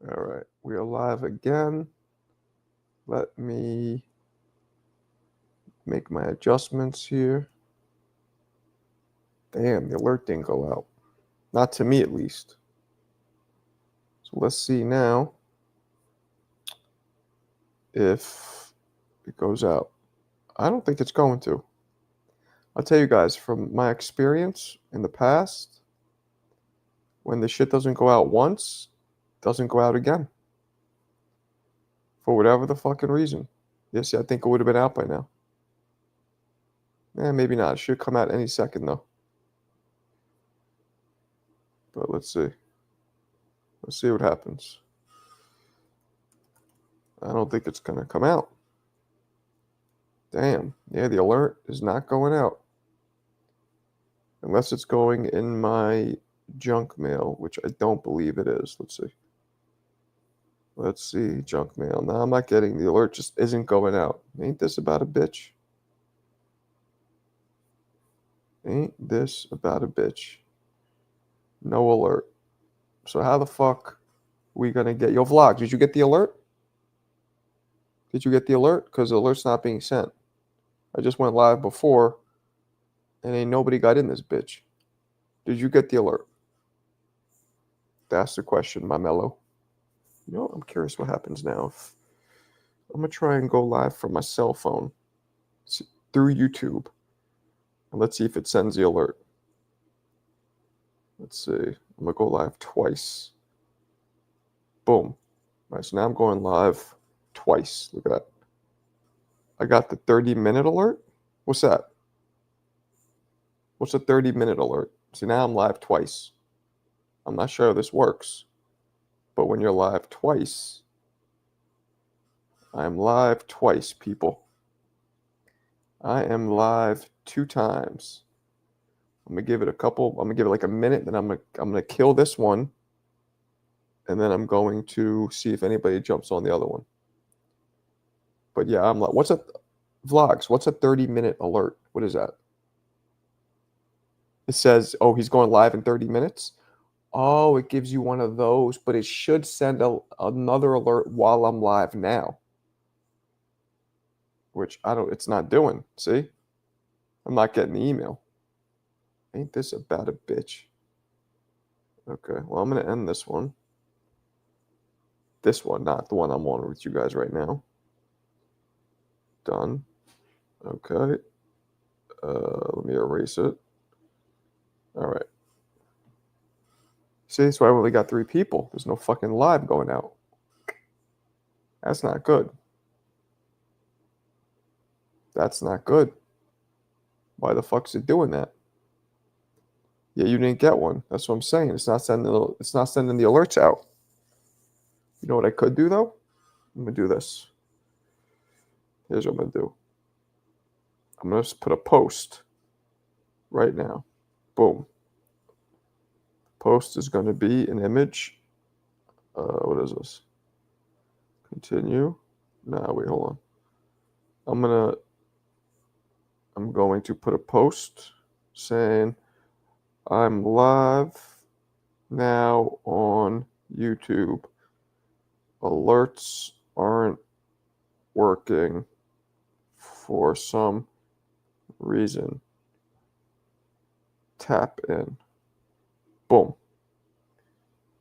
All right, we are live again. Let me make my adjustments here. Damn, the alert didn't go out. Not to me, at least. So let's see now if it goes out. I don't think it's going to. I'll tell you guys, from my experience in the past, when the shit doesn't go out once, it doesn't go out again. For whatever the fucking reason. Yes, I think it would have been out by now. Maybe not. It should come out any second, though. But let's see. Let's see what happens. I don't think it's going to come out. Damn. Yeah, the alert is not going out. Unless it's going in my junk mail, which I don't believe it is. Let's see. Let's see, junk mail. No, I'm not getting the alert. Just isn't going out. Ain't this about a bitch? Ain't this about a bitch? No alert. So how the fuck are we going to get... Yo, Vlog, did you get the alert? Did you get the alert? Because the alert's not being sent. I just went live before, and ain't nobody got in this bitch. Did you get the alert? That's the question, my mellow. You know, I'm curious what happens now. I'm going to try and go live from my cell phone through YouTube. And let's see if it sends the alert. Let's see. I'm going to go live twice. Boom. All right, so now I'm going live twice. Look at that. I got the 30-minute alert. What's that? What's a 30-minute alert? See, now I'm live twice. I'm not sure how this works. But when you're live twice, I'm live twice, people. I am live 2 times. I'm gonna give it like a minute, then I'm gonna kill this one, and then I'm going to see if anybody jumps on the other one. But yeah, I'm like, what's a 30-minute alert? What is that? It says, oh, he's going live in 30 minutes. Oh, it gives you one of those, but it should send another alert while I'm live now. Which it's not doing. See? I'm not getting the email. Ain't this about a bitch? Okay, well, I'm going to end this one. This one, not the one I'm on with you guys right now. Done. Okay. Let me erase it. All right. See, so I only got 3 people. There's no fucking live going out. That's not good. That's not good. Why the fuck's it doing that? Yeah, you didn't get one. That's what I'm saying. It's not sending the alerts out. You know what I could do though? I'm gonna do this. Here's what I'm gonna do. I'm gonna just put a post right now. Boom. Post is gonna be an image. What is this? Continue. Nah, wait, hold on. I'm going to put a post saying I'm live now on YouTube. Alerts aren't working for some reason. Tap in. Boom.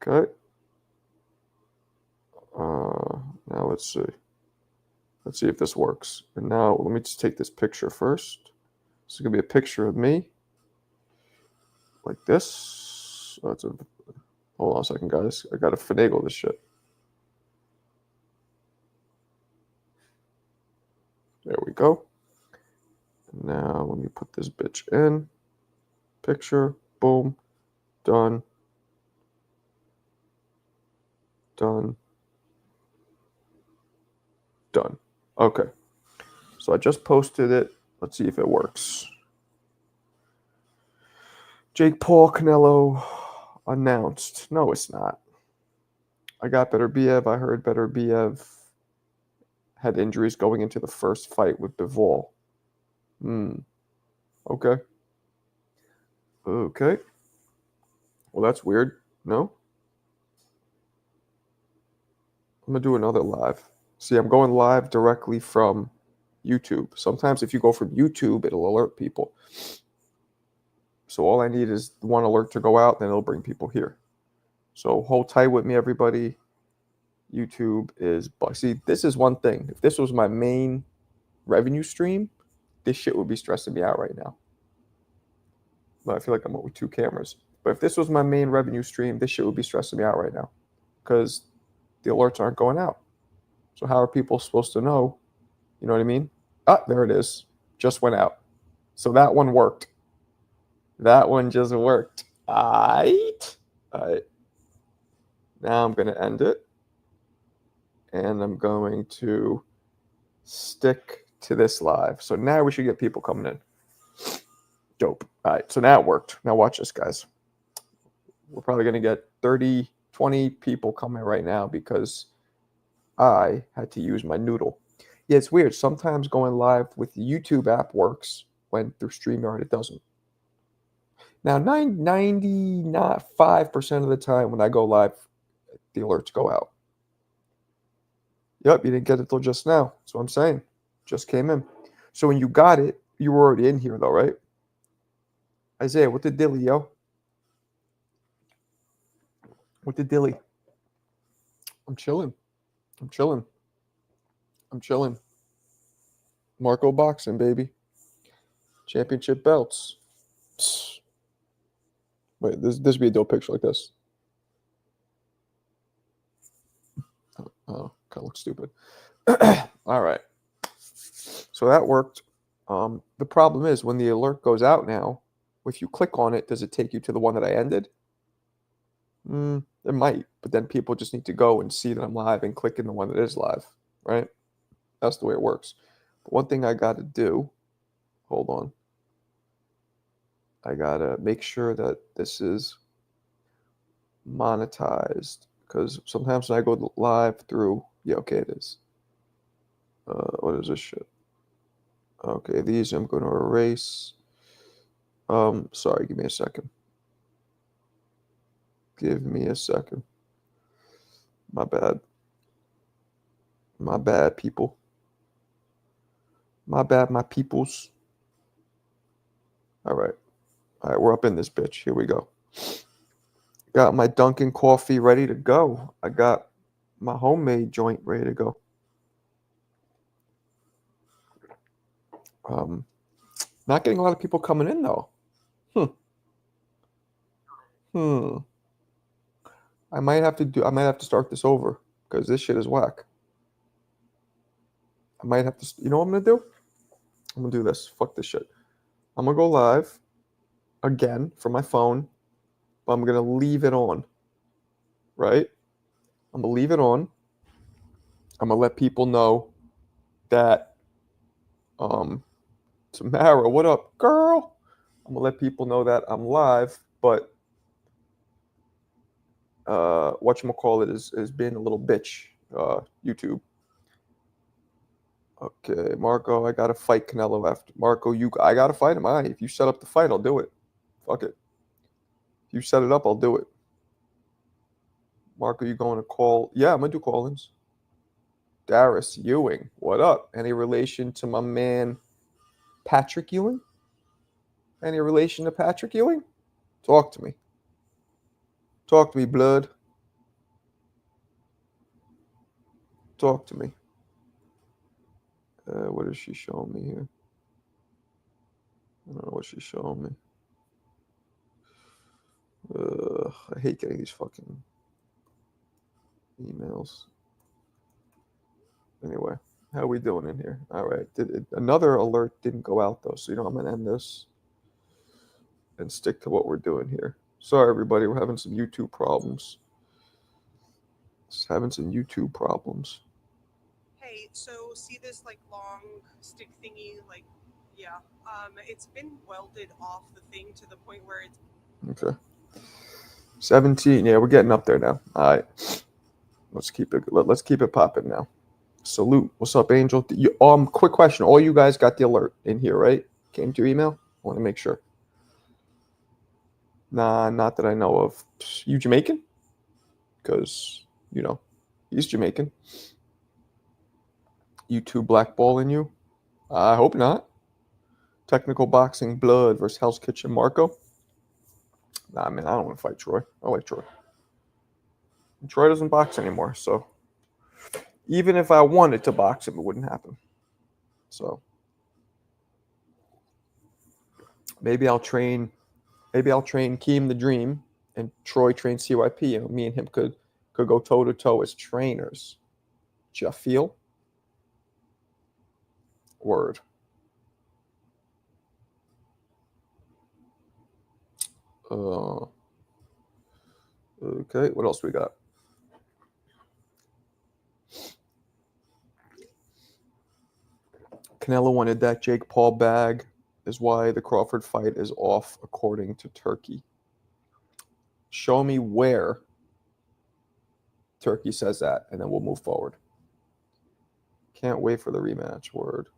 Okay. Now let's see. Let's see if this works. And now let me just take this picture first. This is gonna be a picture of me, like this. Hold on a second, guys. I gotta finagle this shit. There we go. Now let me put this bitch in. Picture. Boom. Done. Done. Done. Okay. So I just posted it. Let's see if it works. Jake Paul Canelo announced. No, it's not. I got Beterbiev. I heard Beterbiev had injuries going into the first fight with Bivol. Okay. Okay. Well, that's weird. No? I'm going to do another live. See, I'm going live directly from YouTube. Sometimes if you go from YouTube, it'll alert people. So all I need is one alert to go out, then it'll bring people here. So hold tight with me, everybody. YouTube is... See, this is one thing. If this was my main revenue stream, this shit would be stressing me out right now. But I feel like I'm with two cameras. But if this was my main revenue stream, this shit would be stressing me out right now because the alerts aren't going out. So how are people supposed to know? You know what I mean? Ah, there it is. Just went out. So that one worked. That one just worked. All right. Now I'm going to end it. And I'm going to stick to this live. So now we should get people coming in. Dope. All right. So now it worked. Now watch this, guys. We're probably going to get 30, 20 people coming right now because I had to use my noodle. Yeah, it's weird. Sometimes going live with the YouTube app works when through StreamYard it doesn't. Now, 95% of the time when I go live, the alerts go out. Yep, you didn't get it till just now. That's what I'm saying. Just came in. So when you got it, you were already in here though, right? Isaiah, what the dilly, yo? What the dilly? I'm chilling. Marco boxing, baby. Championship belts. Psst. Wait, this would be a dope picture like this. Oh, kind of looks stupid. All right. So that worked. The problem is when the alert goes out now, if you click on it, does it take you to the one that I ended? It might, but then people just need to go and see that I'm live and click in the one that is live, right? That's the way it works. But one thing I got to do, hold on. I got to make sure that this is monetized because sometimes when I go live through, yeah, okay, it is. What is this shit? Okay, these I'm going to erase. Sorry, give me a second. Give me a second. My bad. My bad, people. My bad, my peoples. All right, we're up in this bitch. Here we go. Got my Dunkin' coffee ready to go. I got my homemade joint ready to go. Not getting a lot of people coming in though. I might have to start this over because this shit is whack. I might have to, you know what I'm gonna do? I'm gonna do this. Fuck this shit. I'm gonna go live again from my phone, but I'm gonna leave it on. Right? I'm gonna leave it on. I'm gonna let people know that Tamara, what up, girl? I'm gonna let people know that I'm live, but whatchamacallit is being a little bitch, YouTube. Okay, Marco, I gotta fight Canelo after. Marco, I gotta fight him. If you set up the fight, I'll do it. Fuck it. If you set it up, I'll do it. Marco, you going to call? Yeah, I'm gonna do call-ins. Darius Ewing, what up? Any relation to my man Patrick Ewing? Any relation to Patrick Ewing? Talk to me. Talk to me, blood. Talk to me. What is she showing me here? I don't know what she's showing me. I hate getting these fucking emails. Anyway, how are we doing in here? All right. Another alert didn't go out though, so I'm gonna end this and stick to what we're doing here. Sorry, everybody, we're having some YouTube problems. Just having some YouTube problems. Hey, so see this like long stick thingy, like, yeah, it's been welded off the thing to the point where it's okay. 17. Yeah, we're getting up there now. All right. Let's keep it popping now. Salute. What's up, Angel? Quick question. All you guys got the alert in here, right? Came to your email? I want to make sure. Nah, not that I know of. You Jamaican? Because, He's Jamaican. You two blackballing you? I hope not. Technical Boxing Blood versus Hell's Kitchen Marco. Nah, man, I don't want to fight Troy. I like Troy. Troy doesn't box anymore, so even if I wanted to box him, it wouldn't happen. So maybe I'll train Keem the Dream and Troy train CYP, and me and him could go toe to toe as trainers. Do you feel? Word. Okay, what else we got? Canelo wanted that Jake Paul bag, is why the Crawford fight is off, according to Turkey. Show me where Turkey says that, and then we'll move forward. Can't wait for the rematch. Word.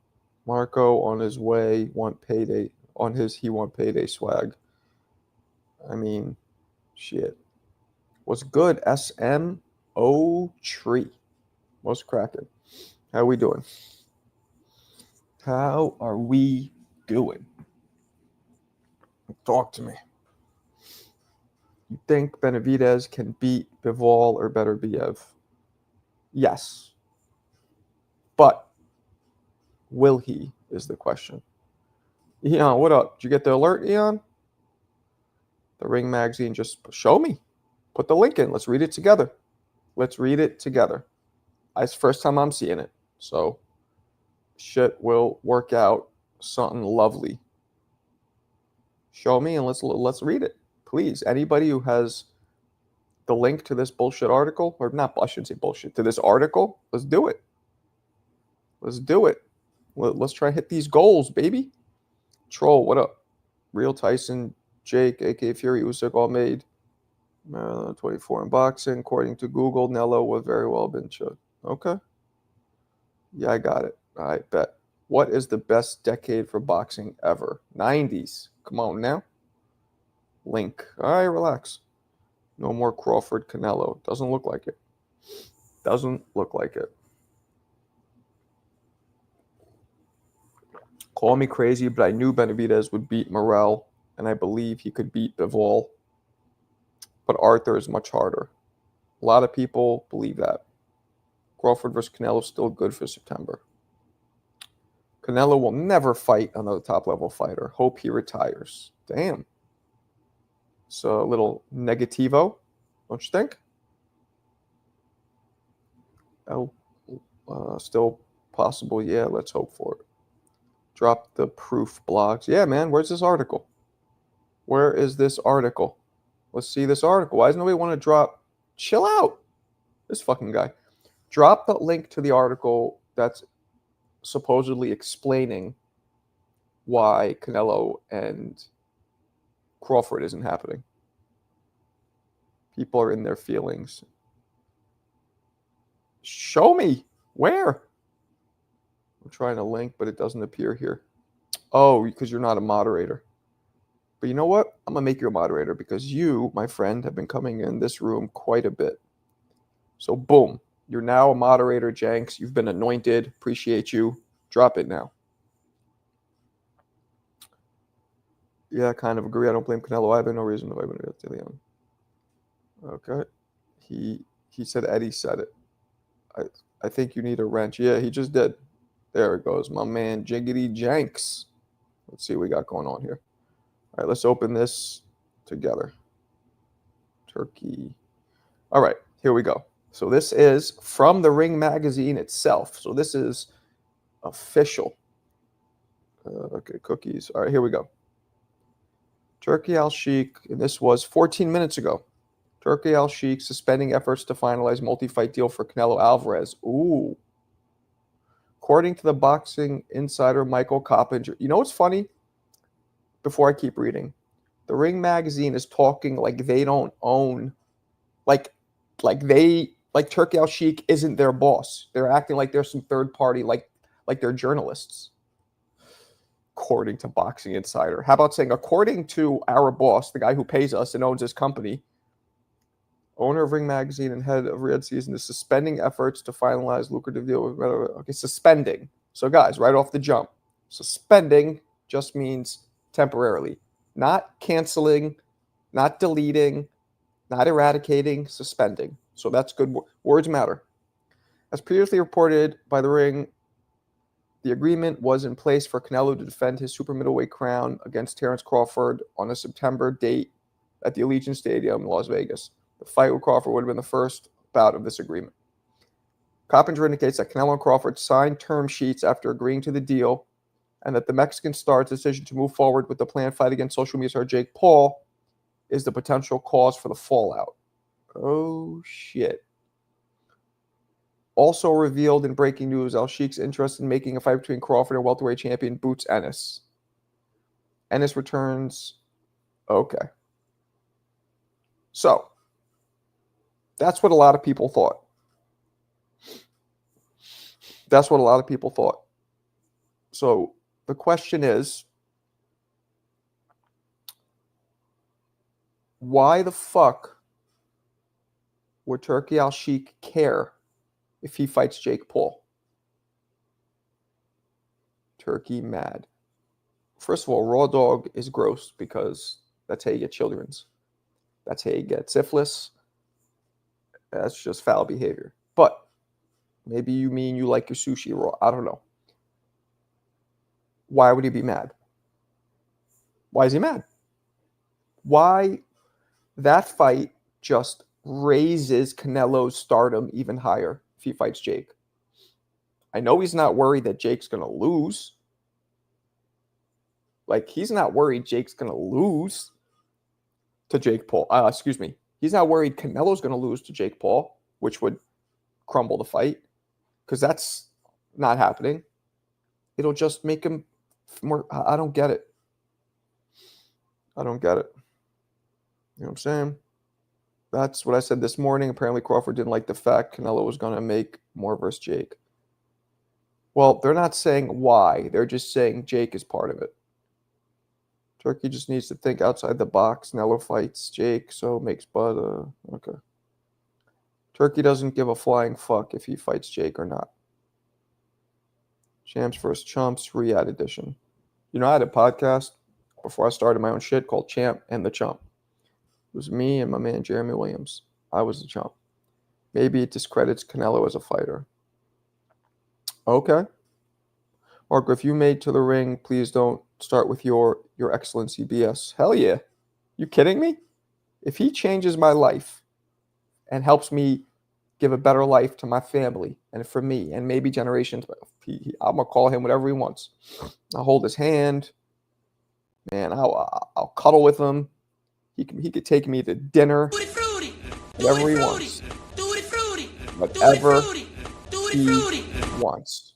Marco on his way, want payday. He want payday swag. I mean, shit. What's good, SMO Tree? What's cracking? How we doing? How are we doing? Talk to me. You think Benavidez can beat Bivol or Beterbiev? Yes. But will he is the question. Eon, what up? Did you get the alert, Eon? The Ring magazine, just show me. Put the link in. Let's read it together. Let's read it together. It's the first time I'm seeing it. So shit will work out something lovely. Show me and let's read it. Please. Anybody who has the link to this bullshit article, or not, I shouldn't say bullshit, to this article, let's do it. Let's do it. Let's try to hit these goals, baby. Troll, what up? Real Tyson, Jake, AK Fury, Usyk all made. 24 in boxing. According to Google, Nello would very well have been shot. Okay. Yeah, I got it. All right, bet. What is the best decade for boxing ever? 90s. Come on now. Link. All right, relax. No more Crawford Canelo. Doesn't look like it. Doesn't look like it. Call me crazy, but I knew Benavidez would beat Morel, and I believe he could beat Bivol. But Arthur is much harder. A lot of people believe that. Crawford versus Canelo is still good for September. Canelo will never fight another top-level fighter. Hope he retires. Damn. So a little negativo, don't you think? Still possible. Yeah, let's hope for it. Drop the proof blogs. Yeah, man, where's this article? Where is this article? Let's see this article. Why does nobody want to drop? Chill out. This fucking guy. Drop the link to the article that's supposedly explaining why Canelo and Crawford isn't happening. People are in their feelings. Show me. Where? I'm trying to link, but it doesn't appear here. Oh, because you're not a moderator. But you know what? I'm going to make you a moderator because you, my friend, have been coming in this room quite a bit. So, boom. You're now a moderator, Jenks. You've been anointed. Appreciate you. Drop it now. Yeah, I kind of agree. I don't blame Canelo. I have no reason to blame Leon. Okay. He said Eddie said it. I think you need a wrench. Yeah, he just did. There it goes. My man, Jiggity Jenks. Let's see what we got going on here. All right, let's open this together. Turkey. All right, here we go. So this is from the Ring magazine itself. So this is official. Okay, cookies. All right, here we go. Turkey Al-Sheikh, and this was 14 minutes ago. Turkey Al-Sheikh suspending efforts to finalize multi-fight deal for Canelo Alvarez. Ooh. According to the boxing insider Michael Coppinger. You know what's funny? Before I keep reading, the Ring magazine is talking like they don't own, like Turkey Al-Sheikh isn't their boss. They're acting like they're some third party, like they're journalists. According to Boxing Insider. How about saying, according to our boss, the guy who pays us and owns this company, owner of Ring Magazine and head of Riyadh Season, is suspending efforts to finalize lucrative deal with. Okay, suspending. So, guys, right off the jump, suspending just means temporarily, not canceling, not deleting, not eradicating, suspending. So that's good. Words matter. As previously reported by the Ring, the agreement was in place for Canelo to defend his super middleweight crown against Terence Crawford on a September date at the Allegiant Stadium in Las Vegas. The fight with Crawford would have been the first bout of this agreement. Coppinger indicates that Canelo and Crawford signed term sheets after agreeing to the deal, and that the Mexican star's decision to move forward with the planned fight against social media star Jake Paul is the potential cause for the fallout. Oh, shit. Also revealed in breaking news, Al-Sheikh's interest in making a fight between Crawford and welterweight champion Boots Ennis. Ennis returns. Okay. So, that's what a lot of people thought. That's what a lot of people thought. So, the question is, why the fuck would Turki Al-Sheikh care if he fights Jake Paul? Turkey mad. First of all, raw dog is gross because that's how you get children's. That's how you get syphilis. That's just foul behavior. But maybe you mean you like your sushi raw. I don't know. Why would he be mad? Why is he mad? Why? That fight just raises Canelo's stardom even higher if he fights Jake. I know he's not worried that Jake's going to lose. Like, he's not worried Jake's going to lose to Jake Paul. Excuse me. He's not worried Canelo's going to lose to Jake Paul, which would crumble the fight, because that's not happening. It'll just make him more. I don't get it. I don't get it. You know what I'm saying? That's what I said this morning. Apparently, Crawford didn't like the fact Canelo was going to make more versus Jake. Well, they're not saying why. They're just saying Jake is part of it. Turkey just needs to think outside the box. Canelo fights Jake, so makes Bud. Okay. Turkey doesn't give a flying fuck if he fights Jake or not. Champs vs. Chumps, Riyadh edition. You know, I had a podcast before I started my own shit called Champ and the Chump. It was me and my man Jeremy Williams. I was the chump. Maybe it discredits Canelo as a fighter. Okay. Marco, if you made to the ring, please don't start with your excellency BS. Hell yeah. You kidding me? If he changes my life and helps me give a better life to my family and for me and maybe generations, I'm going to call him whatever he wants. I'll hold his hand. Man, I'll cuddle with him. He could take me to dinner, whatever he wants, whatever he wants.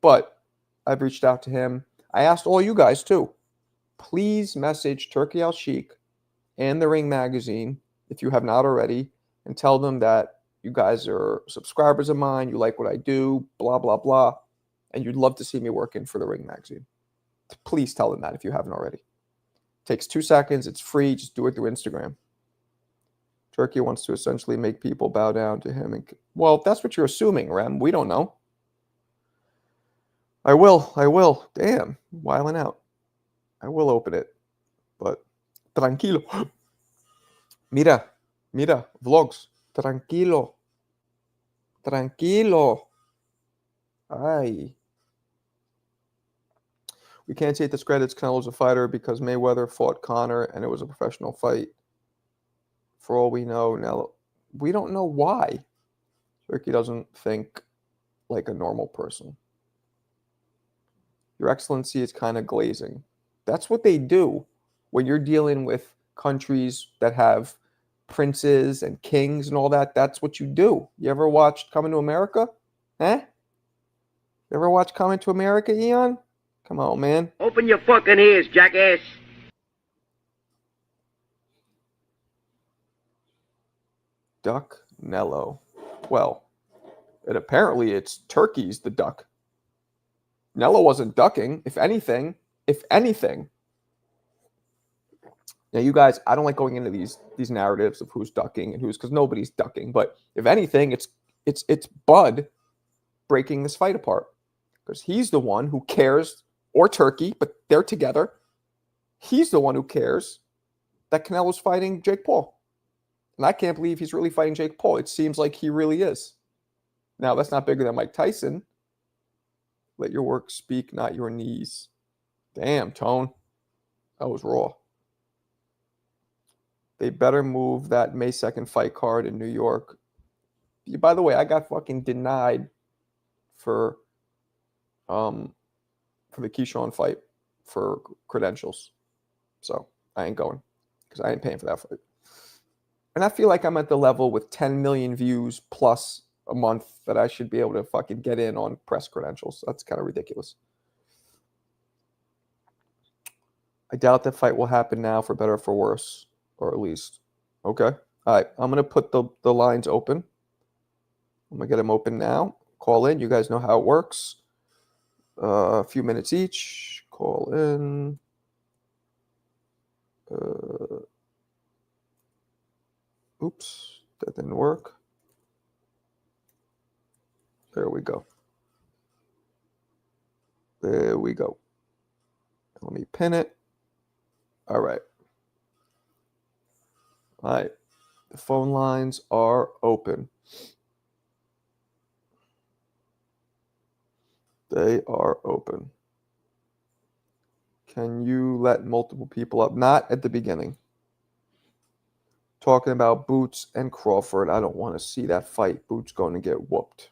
But I've reached out to him. I asked all you guys too. Please message Turki Al-Sheikh and the Ring Magazine if you have not already, and tell them that you guys are subscribers of mine. You like what I do, blah blah blah, and you'd love to see me working for the Ring Magazine. Please tell them that if you haven't already. Takes 2 seconds. It's free. Just do it through Instagram. Turkey wants to essentially make people bow down to him. Well, that's what you're assuming, Rem. We don't know. I will. Damn, wiling out. I will open it. But, tranquilo. Mira, vlogs. Tranquilo. Ay. We can't say it discredits Canelo's a fighter because Mayweather fought Conor and it was a professional fight. For all we know, now we don't know why. Turkey doesn't think like a normal person. Your Excellency is kind of glazing. That's what they do when you're dealing with countries that have princes and kings and all that. That's what you do. You ever watched Coming to America? You ever watch Coming to America, Eon? Come on, man. Open your fucking ears, jackass. Duck Nello. Well, apparently it's Turkey's the duck. Nello wasn't ducking. If anything, Now, you guys, I don't like going into these narratives of who's ducking and who's, because nobody's ducking. But if anything, it's Bud breaking this fight apart because he's the one who cares, or Turkey, but they're together. He's the one who cares that Canelo's fighting Jake Paul. And I can't believe he's really fighting Jake Paul. It seems like he really is. Now, that's not bigger than Mike Tyson. Let your work speak, not your knees. Damn, Tone. That was raw. They better move that May 2nd fight card in New York. By the way, I got fucking denied for the Keyshawn fight for credentials. So I ain't going because I ain't paying for that fight. And I feel like I'm at the level with 10 million views plus a month that I should be able to fucking get in on press credentials. That's kind of ridiculous. I doubt that fight will happen now, for better or for worse, or at least. Okay. All right. I'm going to put the lines open. I'm going to get them open now. Call in. You guys know how it works. A few minutes each. Call in. Oops. That didn't work. There we go. There we go. Let me pin it. All right. All right. The phone lines are open. They are open. Can you let multiple people up? Not at the beginning. Talking about Boots and Crawford. I don't want to see that fight. Boots going to get whooped.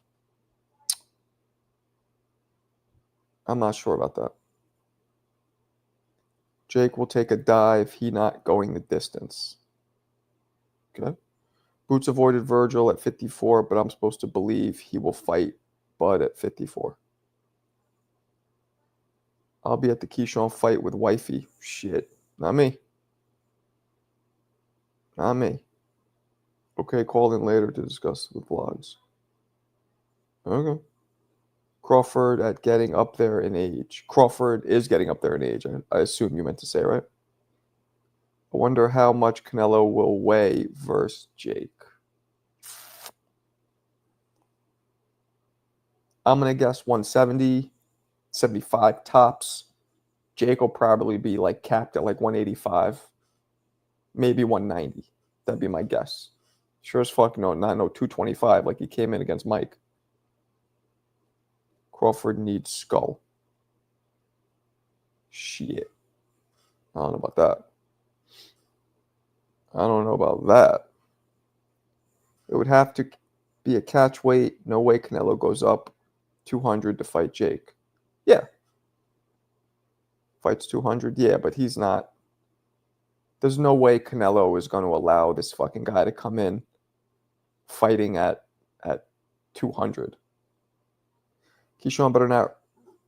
I'm not sure about that. Jake will take a dive. He not going the distance. Okay. Boots avoided Virgil at 54, but I'm supposed to believe he will fight Bud at 54. I'll be at the Keyshawn fight with wifey. Shit. Not me. Not me. Okay, call in later to discuss with vlogs. Okay. Crawford at getting up there in age. Crawford is getting up there in age. I assume you meant to say, right? I wonder how much Canelo will weigh versus Jake. I'm going to guess 170, 75 tops. Jake will probably be like capped at like 185, maybe 190. That'd be my guess. Sure as fuck, no, not no 225 like he came in against Mike. Crawford needs skull. Shit. I don't know about that. I don't know about that. It would have to be a catch weight. No way Canelo goes up 200 to fight Jake. Yeah. Fights 200. Yeah, but he's not. There's no way Canelo is going to allow this fucking guy to come in fighting at 200. Keyshawn better not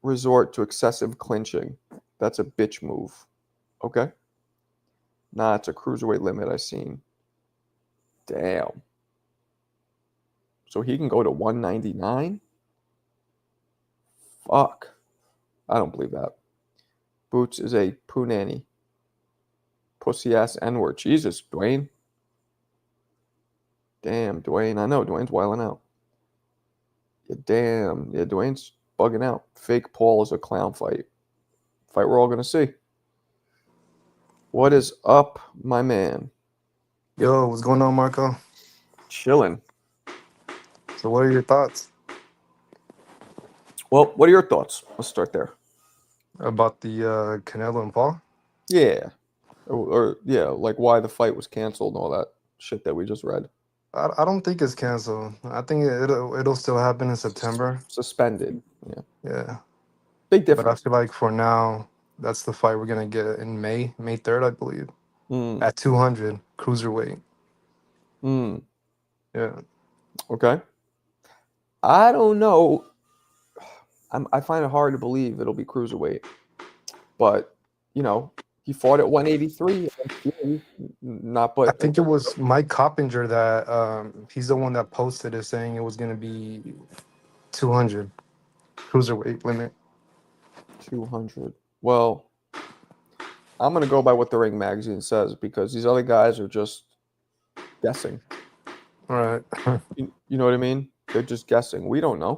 resort to excessive clinching. That's a bitch move. Okay? Nah, it's a cruiserweight limit I've seen. Damn. So he can go to 199? Fuck. I don't believe that. Boots is a punani. Pussy ass N-word. Jesus, Dwayne. Damn, Dwayne. I know, Dwayne's wilding out. Yeah, damn. Yeah, Dwayne's bugging out. Fake Paul is a clown fight. Fight we're all going to see. What is up, my man? Yo, what's going on, Marco? Chilling. So what are your thoughts Well, what are your thoughts? Let's start there. about the Canelo and Paul? Yeah. Or yeah, like why the fight was canceled and all that shit that we just read. I don't think it's canceled. I think it'll still happen in September. Suspended. Yeah. Yeah, Big but I difference. feel like for now, that's the fight we're gonna get in May 3rd, I believe, Mm. at 200 cruiserweight. Mm. Yeah, Okay. I don't know. I find it hard to believe it'll be cruiserweight. But, you know, he fought at 183. Not I but think it was Mike Coppinger that he's the one that posted it saying it was gonna be 200 cruiserweight limit. 200. Well, I'm gonna go by what the Ring magazine says because these other guys are just guessing. Right. You know what I mean? They're just guessing. We don't know.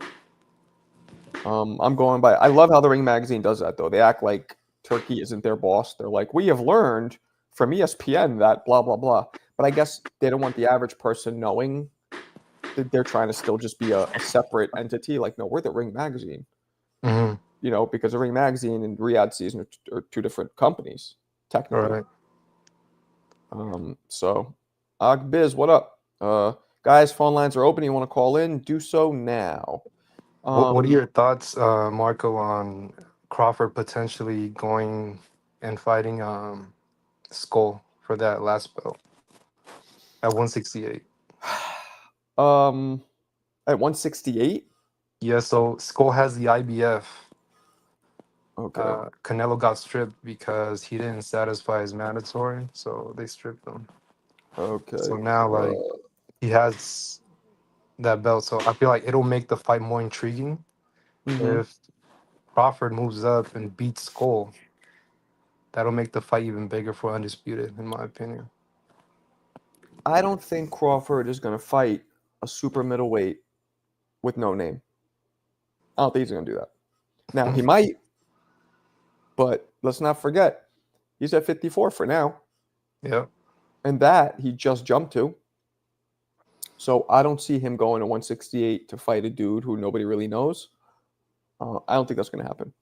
I'm going by. I love how the Ring magazine does that though. They act like Turkey isn't their boss. They're like, we have learned from ESPN that blah blah blah. But I guess they don't want the average person knowing that they're trying to still just be a separate entity. Like, no, we're the Ring magazine. Hmm. You know, because the Ring magazine and Riyadh season are two different companies technically. Right. So, Biz, what up? Guys, phone lines are open. You want to call in? Do so now. What are your thoughts, Marco, on Crawford potentially going and fighting Skull for that last belt at 168? At 168? Yeah, so Skull has the IBF. Okay. Canelo got stripped because he didn't satisfy his mandatory, so they stripped him. Okay. So now, like, he has that belt. So I feel like it'll make the fight more intriguing mhm. if Crawford moves up and beats Skull. That'll make the fight even bigger for Undisputed, in my opinion. I don't think Crawford is going to fight a super middleweight with no name. I don't think he's going to do that. Now, he might, but let's not forget, he's at 54 for now. Yeah. And that he just jumped to. So I don't see him going to 168 to fight a dude who nobody really knows. I don't think that's going to happen.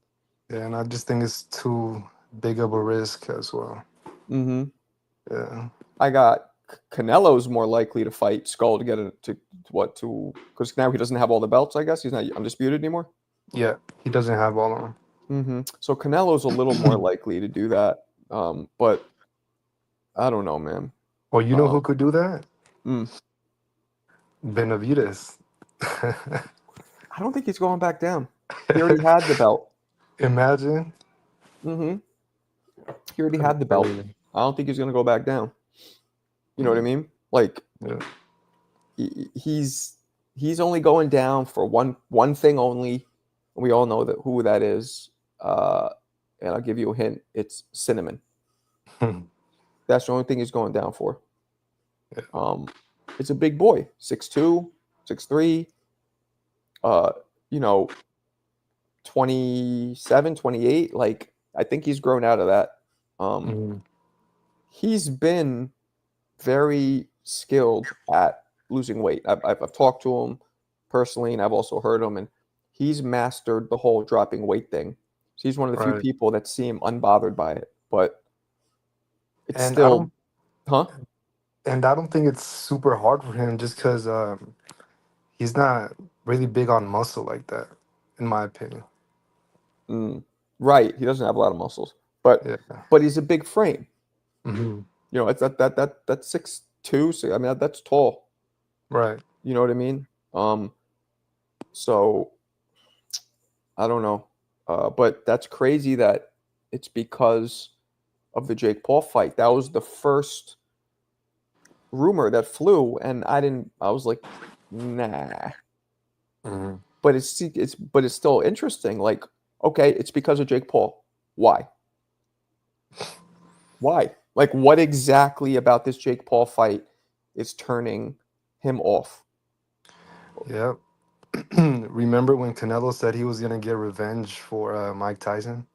Yeah, and I just think it's too big of a risk as well. Mm-hmm. Yeah. I got Canelo's more likely to fight Skull to get it to because now he doesn't have all the belts, I guess. He's not undisputed anymore. Yeah, he doesn't have all of them. Mm-hmm. So Canelo's a little more likely to do that. But I don't know, man. Well, you know who could do that? Mm. Benavides. I don't think he's going back down. He already had the belt. Imagine. Mm-hmm. He already had the belt. I don't think he's going to go back down. You know what I mean? Like, Yeah. he's only going down for one thing only. We all know who that is. And I'll give you a hint. It's cinnamon. That's the only thing he's going down for. Yeah. It's a big boy, 6'2", 6'3", you know, 27, 28. Like, I think he's grown out of that. He's been very skilled at losing weight. I've talked to him personally, and I've also heard him, and he's mastered the whole dropping weight thing. So he's one of the few people that seem unbothered by it, but it's and still, And I don't think it's super hard for him just because he's not really big on muscle like that, in my opinion. Right, he doesn't have a lot of muscles, but he's a big frame. Mm-hmm. You know, it's that's 6'2". So, I mean, that's tall. Right. You know what I mean? So I don't know, but that's crazy that it's because of the Jake Paul fight. That was the first rumor that flew, and I was like, nah. Mm-hmm. But it's still interesting. Like, okay, it's because of Jake Paul. Why? Why? Like, what exactly about this Jake Paul fight is turning him off? Yeah. Remember when Canelo said he was gonna get revenge for Mike Tyson?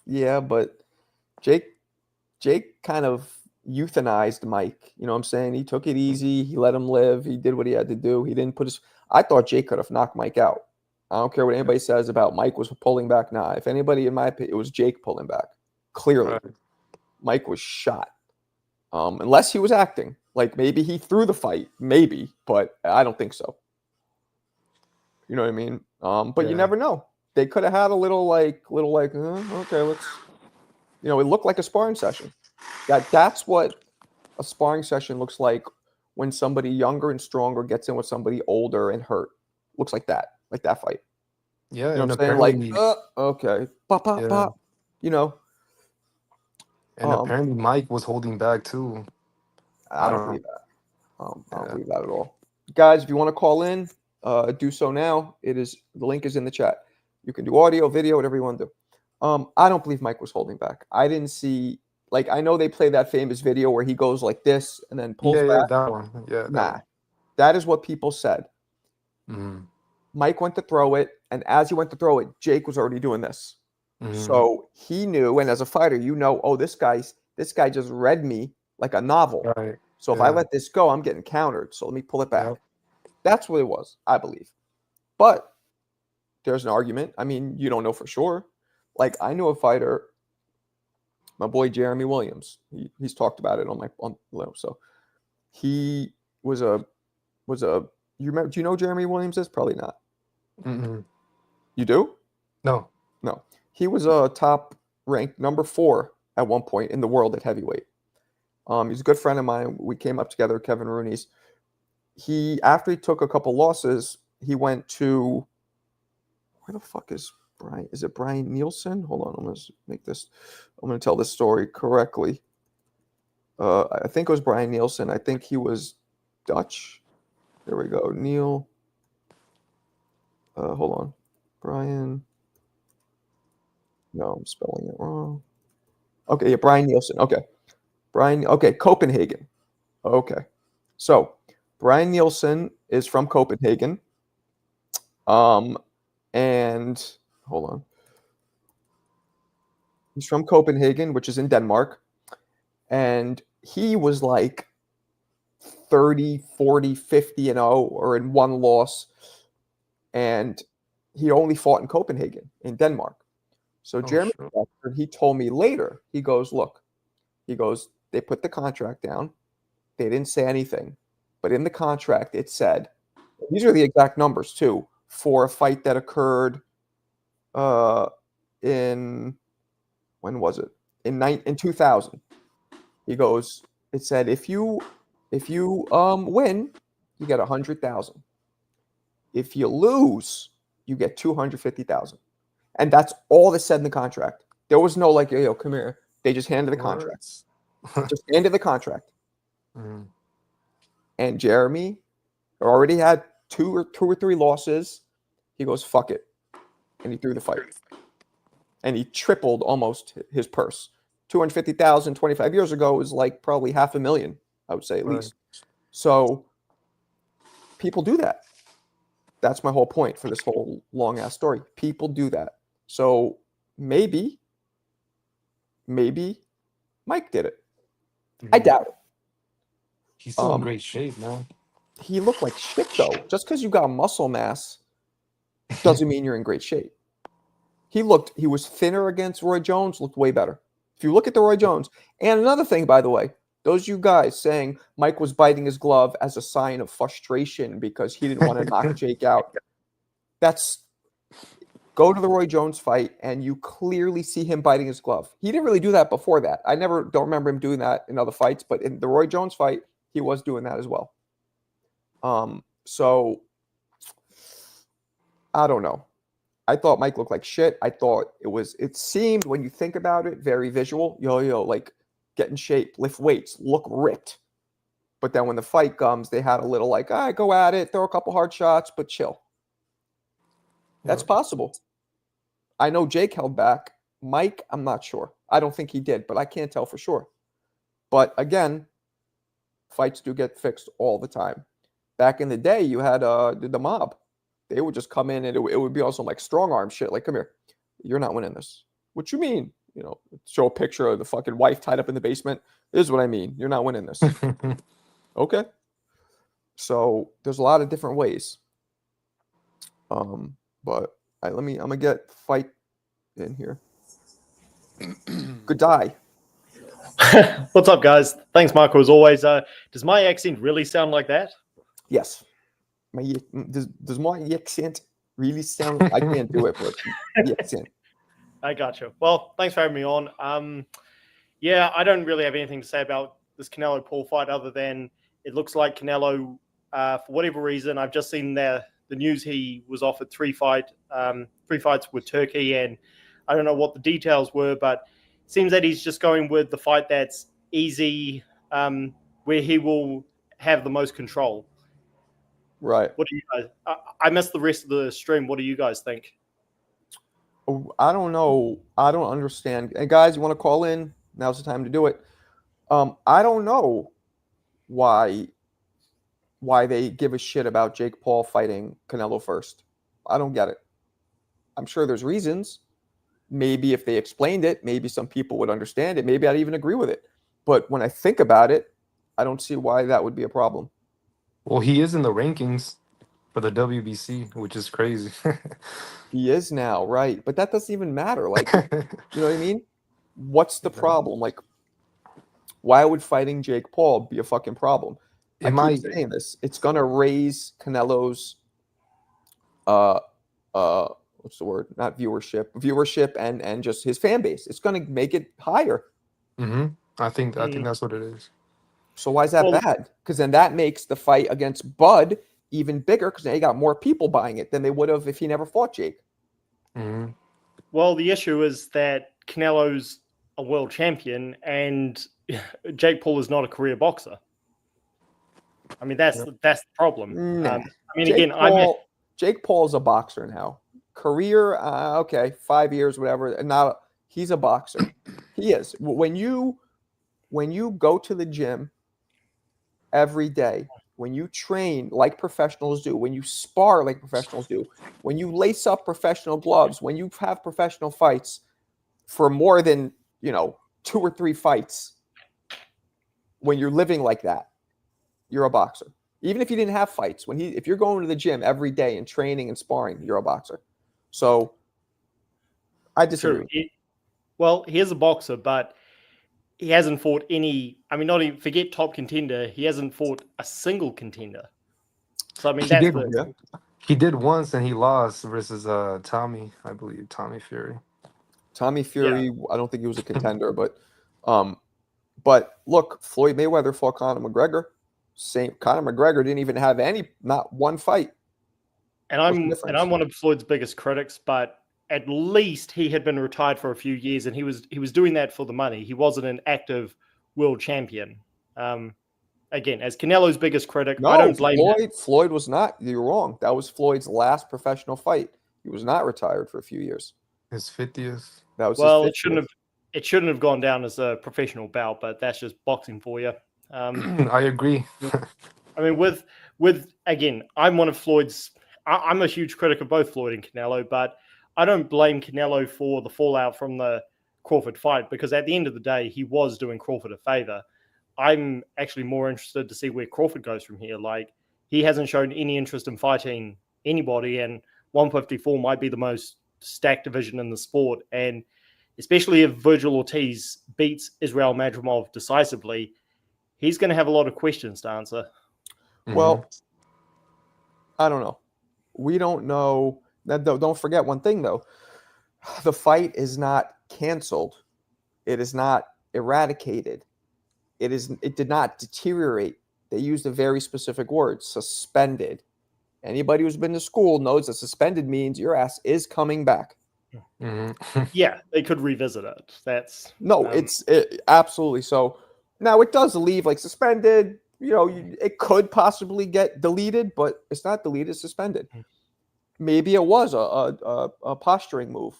Yeah, but Jake kind of euthanized Mike. You know what I'm saying? He took it easy. He let him live. He did what he had to do. He didn't put his. I thought Jake could have knocked Mike out. I don't care what anybody says about Mike was pulling back. Nah, if anybody, in my opinion, it was Jake pulling back. Clearly, Mike was shot. Unless he was acting. Like, maybe he threw the fight. Maybe, but I don't think so. You know what I mean? But you never know. They could have had a little like, okay, let's. You know, it looked like a sparring session. That's what a sparring session looks like when somebody younger and stronger gets in with somebody older and hurt. Looks like that fight. Yeah, You know and what I'm saying? Like, okay, pop, yeah. you know. And apparently Mike was holding back too. I don't believe that. I don't believe that at all. Guys, if you want to call in, do so now. The link is in the chat. You can do audio, video, whatever you want to do. I don't believe Mike was holding back. I didn't see, like, I know they play that famous video where he goes like this and then pulls Yeah, back. that one. Yeah, that Nah, one. that is what people said. Mhm. Mike went to throw it, and as he went to throw it, Jake was already doing this. Mhm. So he knew, and as a fighter, you know, oh, this guy just read me like a novel. Right. So if I Yeah. let this go, I'm getting countered. So let me pull it back. Yep. That's what it was, I believe. But there's an argument. I mean, you don't know for sure. Like, I knew a fighter, my boy Jeremy Williams. He's talked about it so he was a you remember, do you know who Jeremy Williams is? Probably not. Mm-mm. You do? No. No. He was a top ranked number 4 at one point in the world at heavyweight. He's a good friend of mine. We came up together, Kevin Rooney's. After he took a couple losses, he went to, where the fuck is Brian? Is it Brian Nielsen? Hold on, I'm gonna tell this story correctly. I think it was Brian Nielsen. I think he was Dutch. There we go. Neil. Hold on. Brian. No, I'm spelling it wrong. Okay, yeah, Brian Nielsen. Okay. Okay, Copenhagen. Okay. So, Brian Nielsen is from Copenhagen. And hold on. He's from Copenhagen, which is in Denmark. And he was like 30, 40, 50 and 0, or in one loss. And he only fought in Copenhagen, in Denmark. So Oh, Jeremy, sure. he told me later, he goes, look, they put the contract down. They didn't say anything. But in the contract, it said, these are the exact numbers too, for a fight that occurred in, when was it? In 2000. He goes, it said, if you win, you get 100,000. If you lose, you get 250,000. And that's all that said in the contract. There was no like, yo, come here. They just handed the contract. Just handed the contract. Mhm. And Jeremy already had two or three losses. He goes, fuck it. And he threw the fight. And he tripled almost his purse. 250,000 25 years ago was like probably $500,000, I would say at Right. least. So people do that. That's my whole point for this whole long ass story. People do that. So maybe Mike did it. I Mhm. doubt it. He's still in great shape, man. He looked like shit though. Just because you got muscle mass doesn't mean you're in great shape. He was thinner against Roy Jones, looked way better. If you look at the Roy Jones, and another thing, by the way, those you guys saying Mike was biting his glove as a sign of frustration because he didn't want to knock Jake out. Go to the Roy Jones fight and you clearly see him biting his glove. He didn't really do that before that. I don't remember him doing that in other fights, but in the Roy Jones fight, he was doing that as well. So I don't know. I thought Mike looked like shit. I thought it seemed, when you think about it, very visual. Yo, like get in shape, lift weights, look ripped. But then when the fight comes, they had a little like, go at it, throw a couple hard shots, but chill. That's possible. I know Jake held back. Mike, I'm not sure. I don't think he did, but I can't tell for sure. But again, fights do get fixed all the time. Back in the day, you had the mob. They would just come in and it would be also like strong arm shit. Like, come here, you're not winning this. What you mean? Show a picture of the fucking wife tied up in the basement. This is what I mean. You're not winning this. Okay. So there's a lot of different ways. But I'm gonna get fight in here. Good die. What's up, guys? Thanks, Michael, as always. Does my accent really sound like that? Yes. Does my accent really sound? I can't do it, but the accent. I gotcha. Well, thanks for having me on. Yeah, I don't really have anything to say about this Canelo Paul fight other than it looks like Canelo, for whatever reason, I've just seen the news he was offered three fights with Turkey, and I don't know what the details were, but it seems that he's just going with the fight that's easy, where he will have the most control. Right. What do you guys? I missed the rest of the stream. What do you guys think? I don't know. I don't understand. Hey guys, you want to call in? Now's the time to do it. I don't know why they give a shit about Jake Paul fighting Canelo first. I don't get it. I'm sure there's reasons. Maybe if they explained it, maybe some people would understand it. Maybe I'd even agree with it. But when I think about it, I don't see why that would be a problem. Well, he is in the rankings for the WBC, which is crazy. He is now, right? But that doesn't even matter. Like, you know what I mean? What's the problem? Like, why would fighting Jake Paul be a fucking problem? I It keep might. saying this. It's gonna raise Canelo's uh what's the word? Not viewership and just his fan base. It's gonna make it higher. Mm-hmm. I think Mm. that's what it is. So why is that Well- bad? Because then that makes the fight against Bud even bigger because now you got more people buying it than they would have if he never fought Jake. Mm-hmm. Well, the issue is that Canelo's a world champion and Jake Paul is not a career boxer. I mean, that's the problem. Nah. I mean, Jake again, Jake Paul's a boxer now. Career, okay, 5 years, whatever. And now he's a boxer. He is. When you go to the gym every day, when you train like professionals do, when you spar like professionals do, when you lace up professional gloves, when you have professional fights for more than 2 or 3 fights, when you're living like that, you're a boxer. Even if you didn't have fights, if you're going to the gym every day and training and sparring, you're a boxer. So I disagree. true. He is a boxer, but he hasn't fought any. I mean, not even forget top contender. He hasn't fought a single contender. So I mean, He did. Yeah. He did once, and he lost versus Tommy, I believe, Tommy Fury. Tommy Fury, I don't think he was a contender, but look, Floyd Mayweather fought Conor McGregor. Conor McGregor didn't even have not one fight. And I'm one of Floyd's biggest critics, but at least he had been retired for a few years, and he was doing that for the money. He wasn't an active world champion. Again, as Canelo's biggest critic, No, I don't blame him. Floyd was not. You're wrong. That was Floyd's last professional fight. He was not retired for a few years. His 50th. That was Well, his 50th. it shouldn't have gone down as a professional bout, but that's just boxing for you. I agree. I mean, with again, I'm one of Floyd's. I'm a huge critic of both Floyd and Canelo, but I don't blame Canelo for the fallout from the Crawford fight because at the end of the day, he was doing Crawford a favor. I'm actually more interested to see where Crawford goes from here. Like, he hasn't shown any interest in fighting anybody, and 154 might be the most stacked division in the sport. And especially if Virgil Ortiz beats Israel Madrimov decisively, he's going to have a lot of questions to answer. Well, I don't know. We don't know. Don't forget one thing, though. The fight is not canceled. It is not eradicated. It did not deteriorate. They used a very specific word, suspended. Anybody who's been to school knows that suspended means your ass is coming back. Yeah, they could revisit it. That's it's absolutely so. Now it does leave like suspended. It could possibly get deleted, but it's not deleted. It's suspended. Maybe it was a posturing move,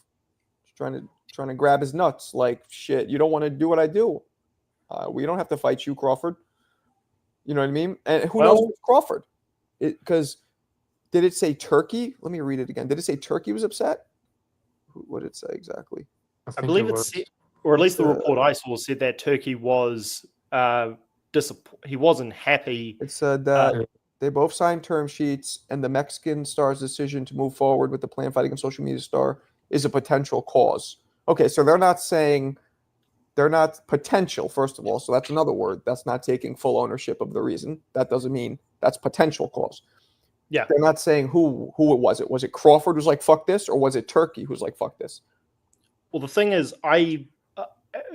trying to grab his nuts. Like, shit, you don't want to do what I do. We don't have to fight you, Crawford. You know what I mean? And who knows if it's Crawford? Because did it say Turkey? Let me read it again. Did it say Turkey was upset? What did it say exactly? I believe it's, or at least the report I saw said that Turkey was he wasn't happy. It said that they both signed term sheets, and the Mexican star's decision to move forward with the planned fight against social media star is a potential cause. Okay, so they're not potential, first of all. So that's another word. That's not taking full ownership of the reason. That doesn't mean that's potential cause. Yeah. They're not saying who it was. Was it Crawford who's like, fuck this? Or was it Turkey who's like, fuck this? Well, the thing is,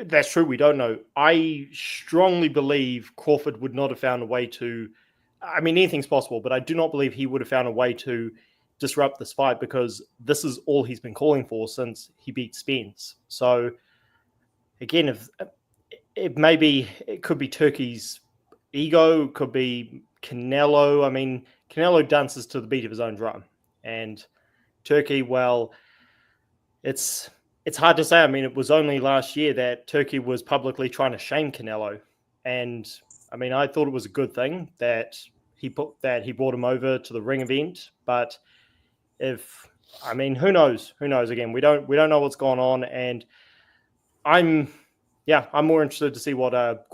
that's true. We don't know. I strongly believe Crawford would not have found a way to, I mean, anything's possible, but I do not believe he would have found a way to disrupt this fight because this is all he's been calling for since he beat Spence. So again, if it could be Turkey's ego, could be Canelo. I mean, Canelo dances to the beat of his own drum, and Turkey, well, it's hard to say. I mean, it was only last year that Turkey was publicly trying to shame Canelo, and I mean, I thought it was a good thing that he brought him over to the ring event. But who knows? Who knows? Again, we don't know what's going on, and I'm more interested to see what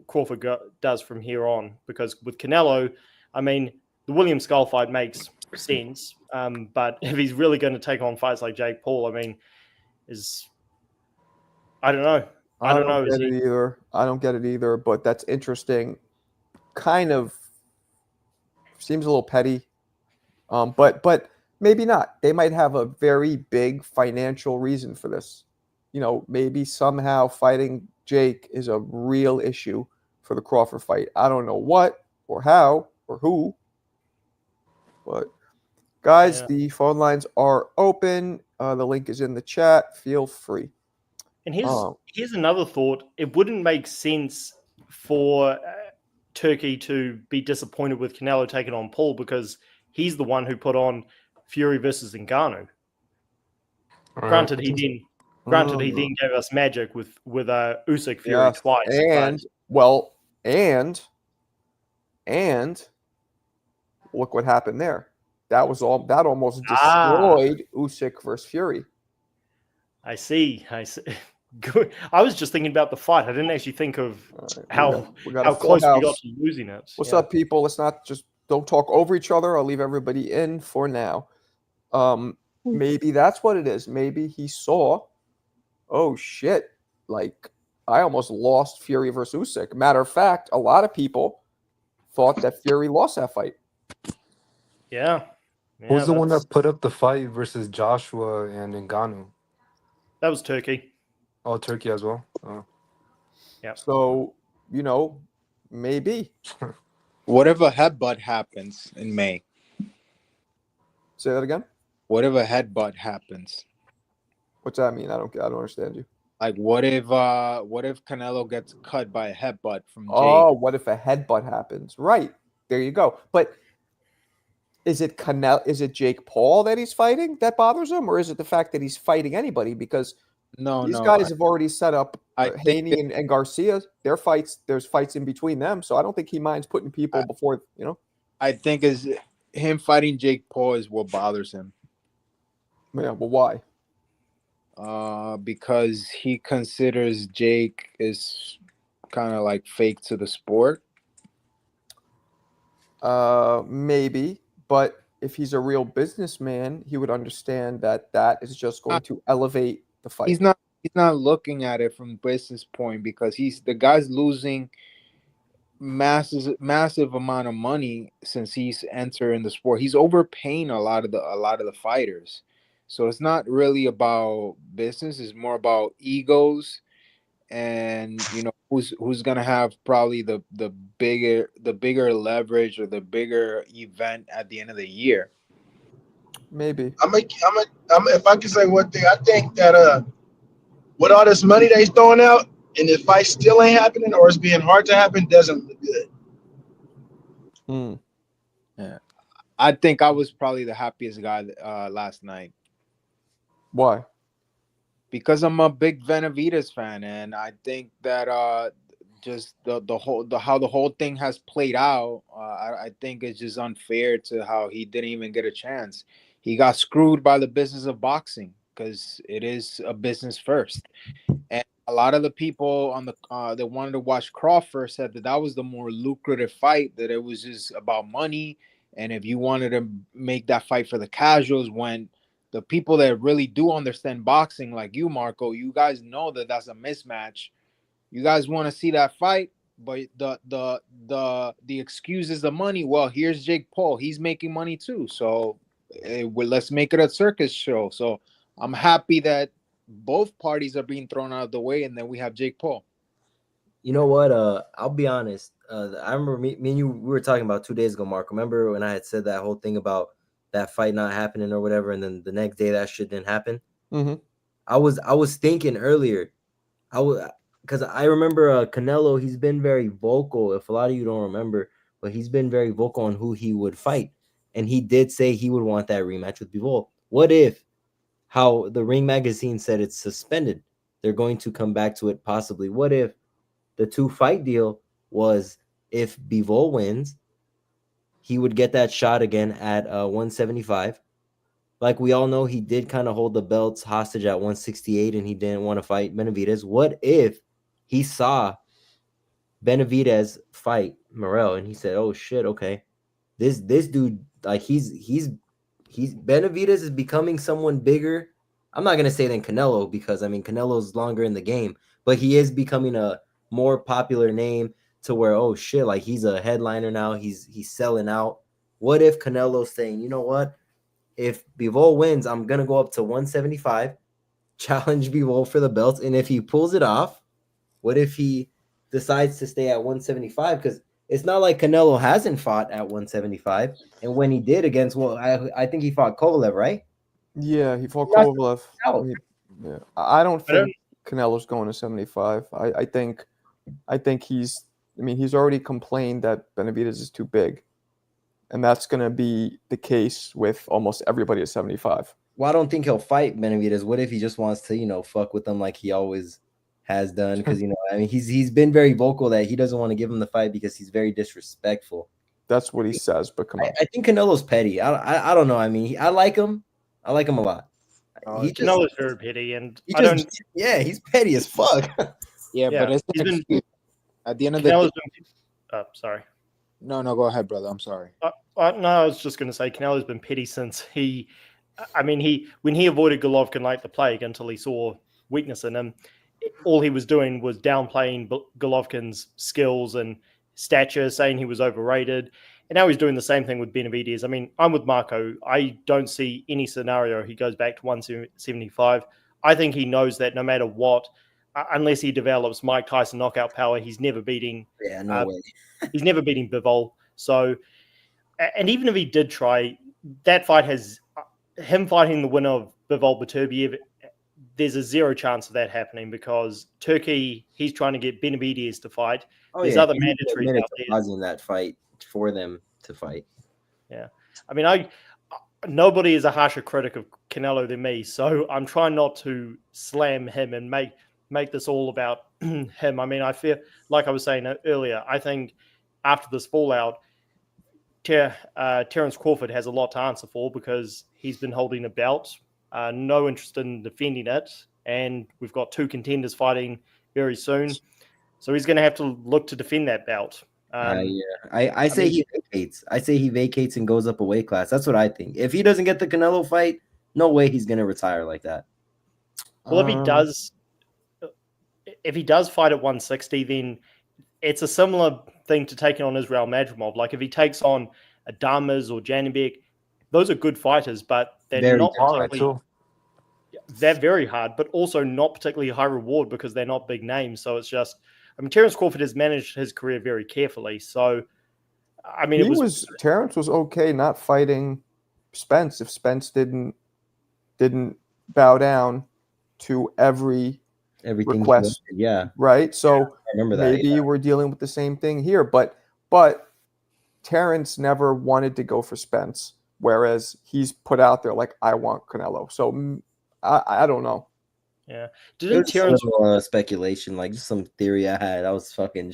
Crawford does from here on, because with Canelo, I mean, the William Skull fight makes sense, but if he's really going to take on fights like Jake Paul, I mean, I don't know. I don't know. Get it either. I don't get it either, but that's interesting. Kind of seems a little petty, but maybe not. They might have a very big financial reason for this. Maybe somehow fighting Jake is a real issue for the Crawford fight. I don't know what or how or who, but guys, the phone lines are open. The link is in the chat. Feel free. And here's another thought. It wouldn't make sense for Turkey to be disappointed with Canelo taking on Paul, because he's the one who put on Fury versus Ngannou. Granted, he then gave us magic with Usyk Fury twice. And look what happened there. That almost destroyed Usyk versus Fury. I see. Good. I was just thinking about the fight. I didn't actually think of how close we got to losing it. What's up, people? Let's don't talk over each other. I'll leave everybody in for now. Maybe that's what it is. Maybe he saw, oh shit, like I almost lost Fury versus Usyk. Matter of fact, a lot of people thought that Fury lost that fight. Yeah. Who's the one that put up the fight versus Joshua and Ngannou? That was Turkey. Oh, Turkey as well. Oh. Yeah. So, maybe. What if a headbutt happens in May? Say that again? What if a headbutt happens? What's that mean? I don't understand you. Like, what if Canelo gets cut by a headbutt from Jake? Oh, what if a headbutt happens? Right. There you go. But is it Jake Paul that he's fighting that bothers him, or is it the fact that he's fighting anybody? Because these guys have already set up Haney and Garcia. There's fights in between them, so I don't think he minds putting people before. I think is him fighting Jake Paul is what bothers him. Yeah, but why? Because he considers Jake is kind of like fake to the sport. Maybe. But if he's a real businessman, he would understand that is just going to elevate the fight. He's not looking at it from business point, because the guy's losing massive amount of money since he's entering the sport. He's overpaying a lot of the fighters. So it's not really about business, it's more about egos and who's gonna have probably the bigger leverage or the bigger event at the end of the year. Maybe. If I can say one thing, I think that with all this money that he's throwing out, and the fight still ain't happening, or it's being hard to happen, doesn't look good. Yeah, I think I was probably the happiest guy last night. Why? Because I'm a big Benavidez fan, and I think that just how the whole thing has played out, I think it's just unfair to how he didn't even get a chance. He got screwed by the business of boxing, because it is a business first. And a lot of the people on that wanted to watch Crawford said that was the more lucrative fight, that it was just about money. And if you wanted to make that fight for the casuals, when the people that really do understand boxing, like you, Marco, you guys know that that's a mismatch. You guys want to see that fight, but the excuse is the money. Well, here's Jake Paul. He's making money too. So let's make it a circus show. So I'm happy that both parties are being thrown out of the way, and then we have Jake Paul. You know what? I'll be honest. I remember me and you, we were talking about 2 days ago, Mark. Remember when I had said that whole thing about that fight not happening or whatever, and then the next day that shit didn't happen? Mm-hmm. I was thinking earlier. Because I remember Canelo, he's been very vocal. If a lot of you don't remember, but he's been very vocal on who he would fight. And he did say he would want that rematch with Bivol. What if how the Ring magazine said it's suspended. They're going to come back to it possibly. What if the 2-fight deal was if Bivol wins, he would get that shot again at 175. Like we all know, he did kind of hold the belts hostage at 168 and he didn't want to fight Benavidez. What if he saw Benavidez fight Morrell and he said, "Oh shit, okay. This dude, like he's Benavidez is becoming someone bigger. I'm not gonna say than Canelo because I mean Canelo's longer in the game, but he is becoming a more popular name to where oh shit, like he's a headliner now. He's selling out. What if Canelo's saying, you know what? If Bivol wins, I'm gonna go up to 175, challenge Bivol for the belt, and if he pulls it off, what if he decides to stay at 175? Because it's not like Canelo hasn't fought at 175, and when he did against, well, I think he fought Kovalev, right? Yeah, he fought Knocked Kovalev. out. Yeah, I don't I don't- think Canelo's going to 75. I think he's. I mean, he's already complained that Benavidez is too big, and that's going to be the case with almost everybody at 75. Well, I don't think he'll fight Benavidez. What if he just wants to, fuck with them like he always has done? Because I mean, he's been very vocal that he doesn't want to give him the fight because he's very disrespectful. That's what he says. But come on, I think Canelo's petty. I don't know. I mean, I like him. I like him a lot. He just, Canelo's very petty, and he I just, don't. yeah, he's petty as fuck. Yeah, Yeah, but it's he's an been- excuse. At the end of the Canelo's day, been. Sorry. no, go ahead, brother. I'm sorry. No, I was just going to say Canelo's been petty since when he avoided Golovkin like the plague until he saw weakness in him, all he was doing was downplaying Golovkin's skills and stature, saying he was overrated. And now he's doing the same thing with Benavidez. I mean, I'm with Marco. I don't see any scenario he goes back to 175. I think he knows that no matter what, unless he develops Mike Tyson knockout power, he's never beating. Yeah, no way. He's never beating Bivol. So, and even if he did try, that fight has him fighting the winner of Bivol Beterbiev. There's a 0 chance of that happening because Turkey, he's trying to get Benavidez to fight. There's other mandatories out there. Causing that fight for them to fight. Yeah, I mean, nobody is a harsher critic of Canelo than me, so I'm trying not to slam him and make this all about him. I mean, I feel like I was saying earlier. I think after this fallout, Terence Crawford has a lot to answer for because he's been holding a belt, no interest in defending it, and we've got 2 contenders fighting very soon, so he's going to have to look to defend that belt. I say he vacates. I say he vacates and goes up a weight class. That's what I think. If he doesn't get the Canelo fight, no way he's going to retire like that. Well, if he does fight at 160, then it's a similar thing to taking on Israel Madrimov. Like if he takes on Adamas or Janibek, those are good fighters, but they're Very not hard, particularly. They're very hard, but also not particularly high reward because they're not big names. So it's just, I mean, Terence Crawford has managed his career very carefully. So, I mean, Terence was okay not fighting Spence if Spence didn't bow down to everything request. Yeah, right. So I remember that. maybe we're dealing with the same thing here, but Terence never wanted to go for Spence, whereas he's put out there like I want Canelo. So I don't know. Yeah, There's Terence speculation, like just some theory I had. I was in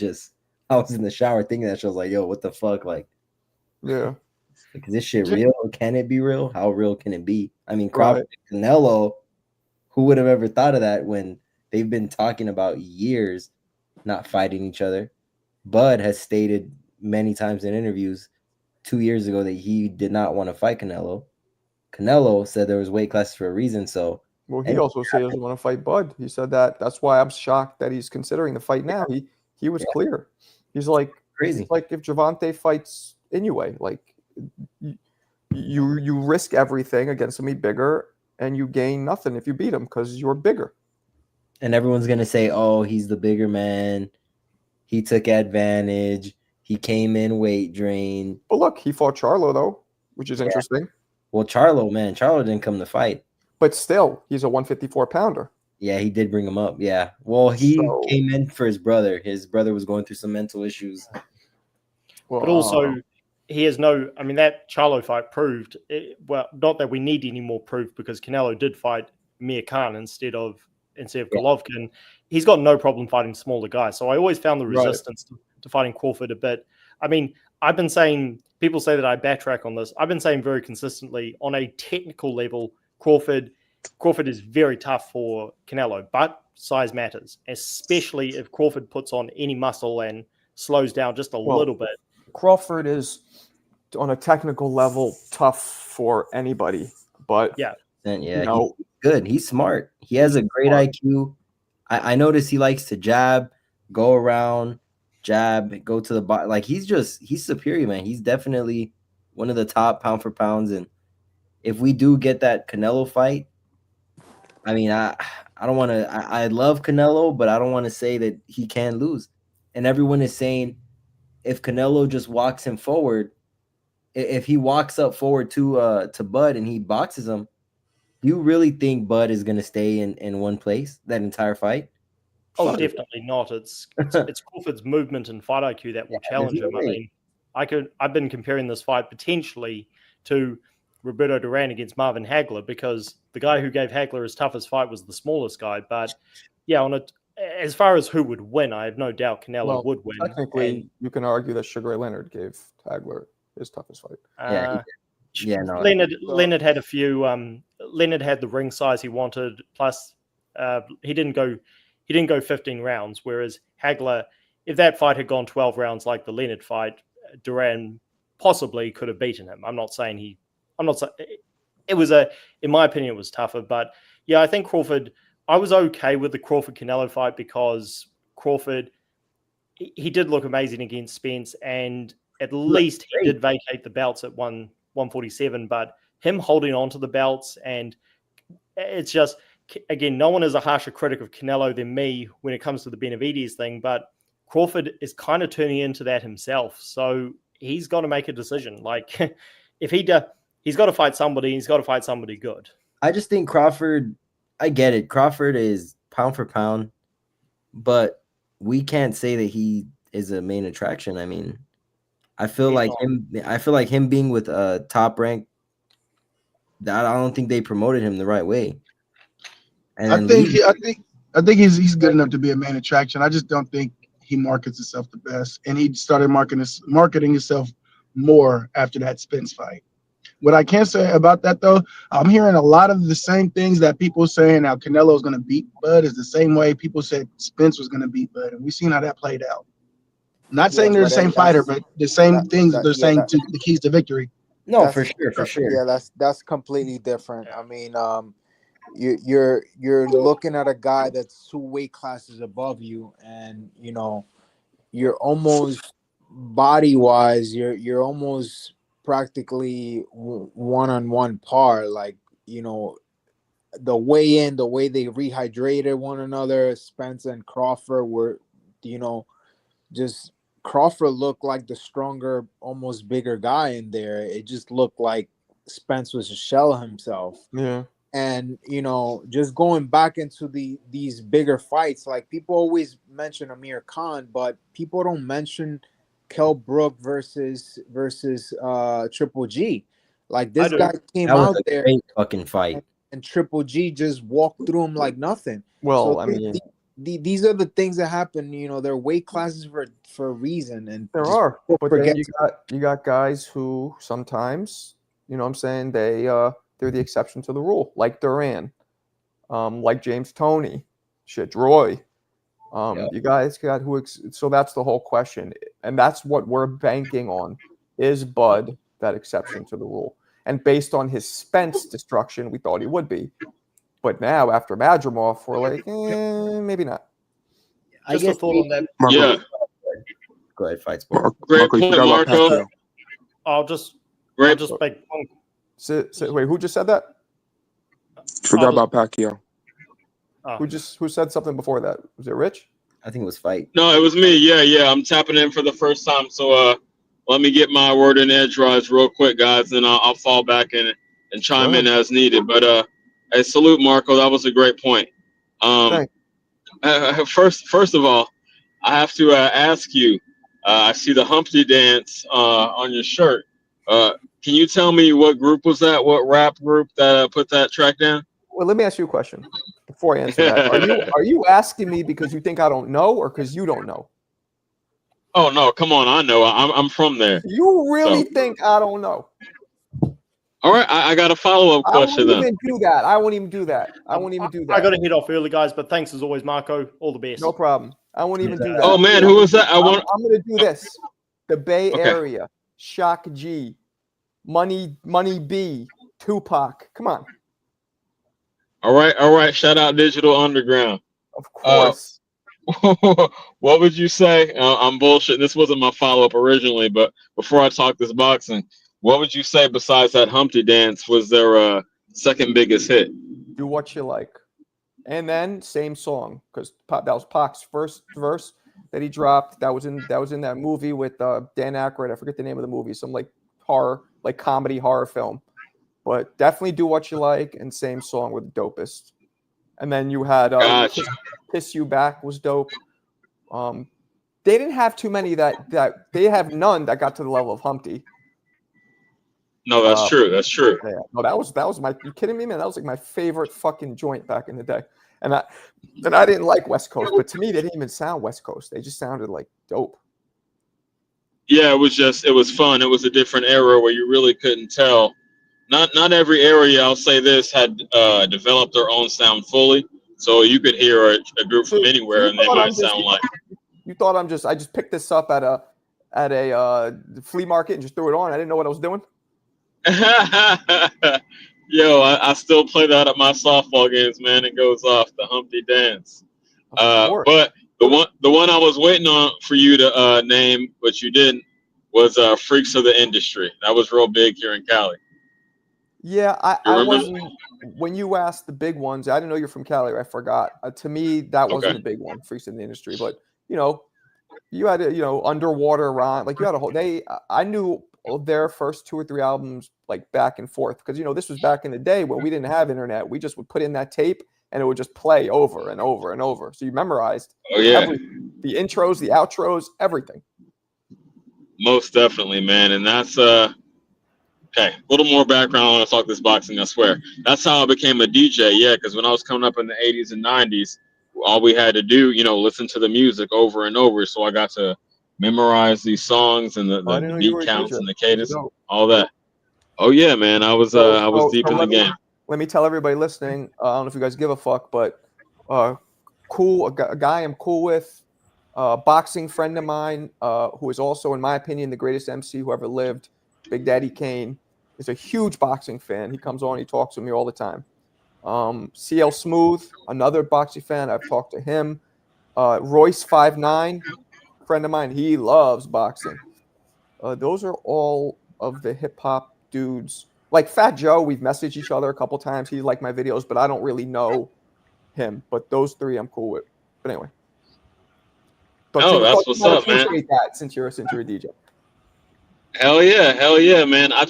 the shower thinking that shit. I was like, yo, what the fuck, like. Yeah. Is this shit real? Can it be real? How real can it be? I mean, Crawford and Canelo, who would have ever thought of that when they've been talking about years not fighting each other? Bud has stated many times in interviews 2 years ago that he did not want to fight Canelo. Canelo said there was weight classes for a reason. So, well, he also said he doesn't want to fight Bud. He said that. That's why I'm shocked that he's considering the fight now. He was clear. He's like crazy. It's like if Gervonta fights Inoue, like you risk everything against somebody bigger and you gain nothing if you beat him because you're bigger. And everyone's gonna say, "Oh, he's the bigger man. He took advantage. He came in weight drained." But look, he fought Charlo though, which is interesting. Well, Charlo didn't come to fight. But still, he's a 154 pounder. Yeah, he did bring him up. Yeah. Well, he came in for his brother. His brother was going through some mental issues. Well, but also, he has no. I mean, that Charlo fight proved. Well, not that we need any more proof because Canelo did fight Mir Khan instead of Golovkin. He's got no problem fighting smaller guys. So I always found the resistance to fighting Crawford a bit. I mean, I've been saying, people say that I backtrack on this. I've been saying very consistently on a technical level, Crawford is very tough for Canelo, but size matters, especially if Crawford puts on any muscle and slows down just a little bit. Crawford is on a technical level tough for anybody, but he's good. He's smart. He has a great IQ. I notice he likes to jab, go around, jab, go to the bottom. Like he's superior, man. He's definitely one of the top pound for pounds. And if we do get that Canelo fight, I mean, I don't want to. I love Canelo, but I don't want to say that he can lose. And everyone is saying if Canelo just walks him forward, if he walks up forward to Bud and he boxes him, do you really think Bud is going to stay in one place that entire fight? Oh, definitely not. It's Crawford's movement and fight IQ that will challenge him. I mean, I've been comparing this fight potentially to Roberto Duran against Marvin Hagler because the guy who gave Hagler his toughest fight was the smallest guy. But yeah, as far as who would win, I have no doubt Canelo would win. Technically, you can argue that Sugar Ray Leonard gave Hagler his toughest fight. Leonard had a few. Leonard had the ring size he wanted. Plus, he didn't go 15 rounds. Whereas Hagler, if that fight had gone 12 rounds like the Leonard fight, Duran possibly could have beaten him. I'm not saying it was in my opinion, it was tougher. But yeah, I think Crawford. I was okay with the Crawford Canelo fight because Crawford, he did look amazing against Spence, and at least he did vacate the belts at 147. But him holding on to the belts, and it's just, again, no one is a harsher critic of Canelo than me when it comes to the Benavidez thing, but Crawford is kind of turning into that himself. So he's got to make a decision. Like, if he's got to fight somebody, he's got to fight somebody good. I just think Crawford, I get it. Crawford is pound for pound, but we can't say that he is a main attraction. I mean, I feel like him being with Top Rank, that I don't think they promoted him the right way. And I think he's good enough to be a main attraction. I just don't think he markets himself the best, and he started marketing himself more after that Spence fight. What I can say about that, though, I'm hearing a lot of the same things that people saying now Canelo's going to beat Bud is the same way people said Spence was going to beat Bud, and we've seen how that played out. Not saying they're the same fighter, but the same things they're saying to the keys to victory. No, for sure. Yeah, that's completely different. I mean, you're looking at a guy that's 2 weight classes above you, and you're almost body-wise, you're almost practically one-on-one par. Like, the way they rehydrated one another, Spence and Crawford were, just Crawford looked like the stronger, almost bigger guy in there. It just looked like Spence was a shell of himself. Yeah. And, just going back into these bigger fights, like people always mention Amir Khan, but people don't mention Kell Brook versus Triple G. Like, this guy came out there, great fucking fight, and Triple G just walked through him like nothing. Well, so I mean, these are the things that happen. There are weight classes for a reason, and there are. But then you got guys who sometimes, what I'm saying, they're the exception to the rule, like Duran, like James Toney, Roy. You guys got so that's the whole question, and that's what we're banking on. Is Bud that exception to the rule? And based on his Spence destruction, we thought he would be, but now after Madrimov, we're like, maybe not. Just a thought on that. Marco. Yeah. Go ahead, fight sport. Great point, Marco. I'll just Great. make one. Wait, who just said that? Forgot about Pacquiao. Who said something before that? Was it Rich? I think it was Fight. No, it was me. Yeah. I'm tapping in for the first time. So let me get my word in edgewise real quick, guys, and I'll fall back and chime in as needed. But hey, salute, Marco. That was a great point. First of all, I have to ask you, I see the Humpty Dance on your shirt. Can you tell me what group was that? What rap group that put that track down? Well, let me ask you a question before I answer that. Are you asking me because you think I don't know, or because you don't know? Oh no, come on! I know. I'm from there. You really So. think I don't know? All right, I got a follow-up question then. I won't even do that. I won't even do that. I won't even do that. I got to hit off early, guys, but thanks as always, Marco. All the best. No problem. I won't even do that. Oh man, who was that? I'm going to do this. The Bay Okay. Area, Shock G, Money B, Tupac. Come on. All right. Shout out Digital Underground. Of course. What would you say? I'm bullshitting. This wasn't my follow-up originally, but before I talk this boxing, what would you say besides that Humpty Dance was their second biggest hit? Do What You Like. And then same song, because that was Pac's first verse that he dropped. That was in that movie with Dan Aykroyd. I forget the name of the movie. Some like horror, like comedy horror film. But definitely Do What You Like, and same song with the dopest. And then you had Kiss You Back was dope. They didn't have too many that they have none that got to the level of Humpty. No, that's true. That's true. Yeah. No, that was my. You kidding me, man? That was like my favorite fucking joint back in the day. And I didn't like West Coast, but to me they didn't even sound West Coast. They just sounded like dope. Yeah, it was fun. It was a different era where you really couldn't tell. Not every area, I'll say this, had developed their own sound fully. So you could hear a group from anywhere and they might sound like. You thought I just picked this up at a flea market and just threw it on. I didn't know what I was doing. Yo, I still play that at my softball games, man. It goes off, the Humpty Dance. But the one I was waiting on for you to name, but you didn't, was Freaks of the Industry. That was real big here in Cali. Yeah, I wasn't. When you asked the big ones, I didn't know you're from Cali. I forgot. To me, that wasn't a big one, Freaks in the Industry. But you had Underwater Ron. Like you had a whole. I knew their first 2 or 3 albums like back and forth because this was back in the day when we didn't have internet. We just would put in that tape and it would just play over and over and over. So you memorized the intros, the outros, everything. Most definitely, man. And that's okay. A little more background when I talk this boxing, I swear. That's how I became a DJ. Yeah, because when I was coming up in the 80s and 90s, all we had to do, listen to the music over and over. So I got to memorize these songs and the beat counts and the cadence, all that. Oh yeah, man. I was deep in the game. Let me tell everybody listening. I don't know if you guys give a fuck, but cool. A guy I'm cool with, boxing friend of mine, who is also, in my opinion, the greatest MC who ever lived. Big Daddy Kane is a huge boxing fan. He comes on, he talks to me all the time. CL Smooth, another boxing fan. I've talked to him. Royce 5'9", friend of mine. He loves boxing. Those are all of the hip hop dudes. Like Fat Joe, we've messaged each other a couple times. He liked my videos, but I don't really know him. But those 3 I'm cool with. But anyway. That's what's up, man. Appreciate that since you're a DJ. Hell yeah, man. I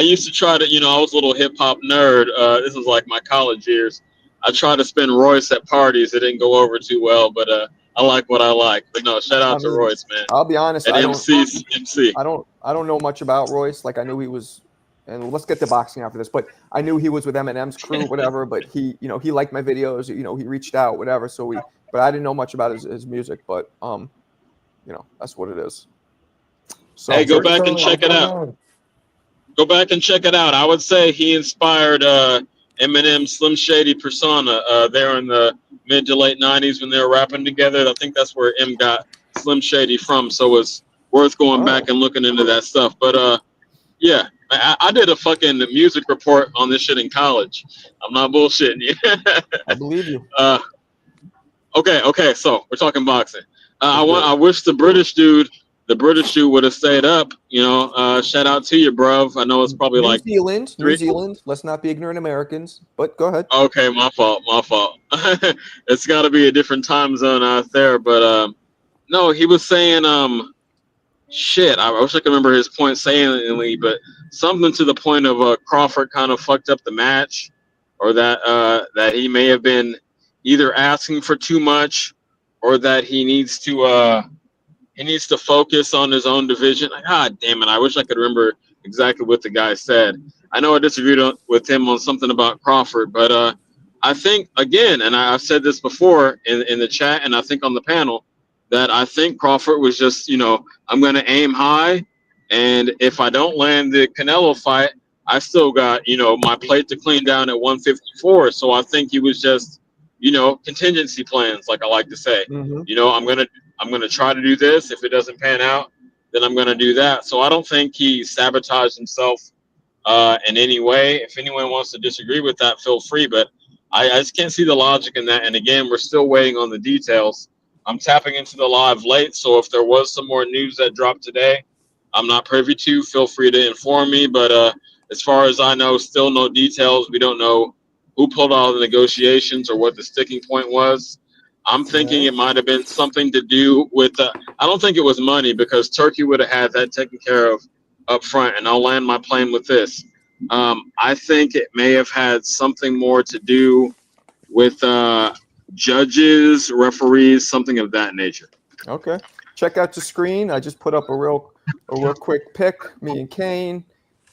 used to try to, I was a little hip hop nerd. This was like my college years. I tried to spin Royce at parties. It didn't go over too well, but I like what I like. But no, shout out to Royce, man. I'll be honest. And MC. I don't know much about Royce. Like I knew he was, and let's get to boxing after this. But I knew he was with Eminem's crew, whatever. But he liked my videos. He reached out, whatever. But I didn't know much about his music. But that's what it is. So, hey, go back and check it out. Go back and check it out. I would say he inspired Eminem, Slim Shady persona there in the mid to late 90s when they were rapping together. I think that's where M got Slim Shady from. So it's worth going back and looking into that stuff. But yeah, I did a fucking music report on this shit in college. I'm not bullshitting you. I believe you. Okay. So we're talking boxing. I wish the British dude would have stayed up. Shout out to you, bruv. I know it's probably New Zealand. Let's not be ignorant Americans. But go ahead. Okay, my fault. It's got to be a different time zone out there. But no, he was saying shit. I wish I could remember his point saliently, but something to the point of Crawford kind of fucked up the match, or that he may have been either asking for too much, or that he needs to he needs to focus on his own division. God damn it! I wish I could remember exactly what the guy said. I know I disagreed with him on something about Crawford, but I think again, and I've said this before in the chat, and I think on the panel, that I think Crawford was just, I'm going to aim high, and if I don't land the Canelo fight, I still got, my plate to clean down at 154. So I think he was just, contingency plans, like I like to say. I'm gonna try to do this. If it doesn't pan out, then I'm gonna do that. So I don't think he sabotaged himself in any way. If anyone wants to disagree with that, feel free. But I just can't see the logic in that. And again, we're still waiting on the details. I'm tapping into the live late, so if there was some more news that dropped today, I'm not privy to. Feel free to inform me. But as far as I know, still no details. We don't know who pulled out of the negotiations or what the sticking point was. I'm thinking it might have been something to do with. I don't think it was money, because Turkey would have had that taken care of up front. And I'll land my plane with this. I think it may have had something more to do with judges, referees, something of that nature. Okay. Check out the screen. I just put up a real quick pic, me and Kane.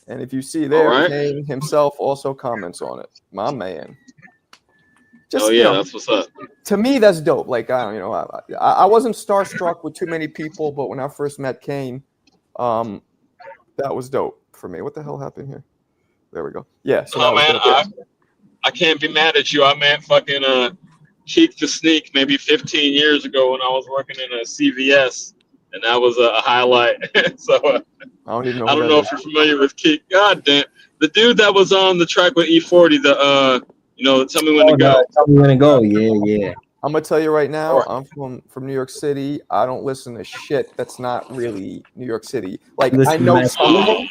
And if you see there, All right. Kane himself also comments on it. My man. Just, that's what's up. To me, that's dope. Like, I wasn't starstruck with too many people, but when I first met Kane, that was dope for me. What the hell happened here? There we go. Yeah. So that was dope. I can't be mad at you. I met fucking Cheek the Sneak maybe 15 years ago when I was working in a CVS, and that was a highlight. So I don't even know. I don't know if you're familiar with Keek. God damn, the dude that was on the track with E40. Tell me when to go. Tell me when to go. Yeah. I'm gonna tell you right now. I'm from New York City. I don't listen to shit that's not really New York City. Like, I know some of them,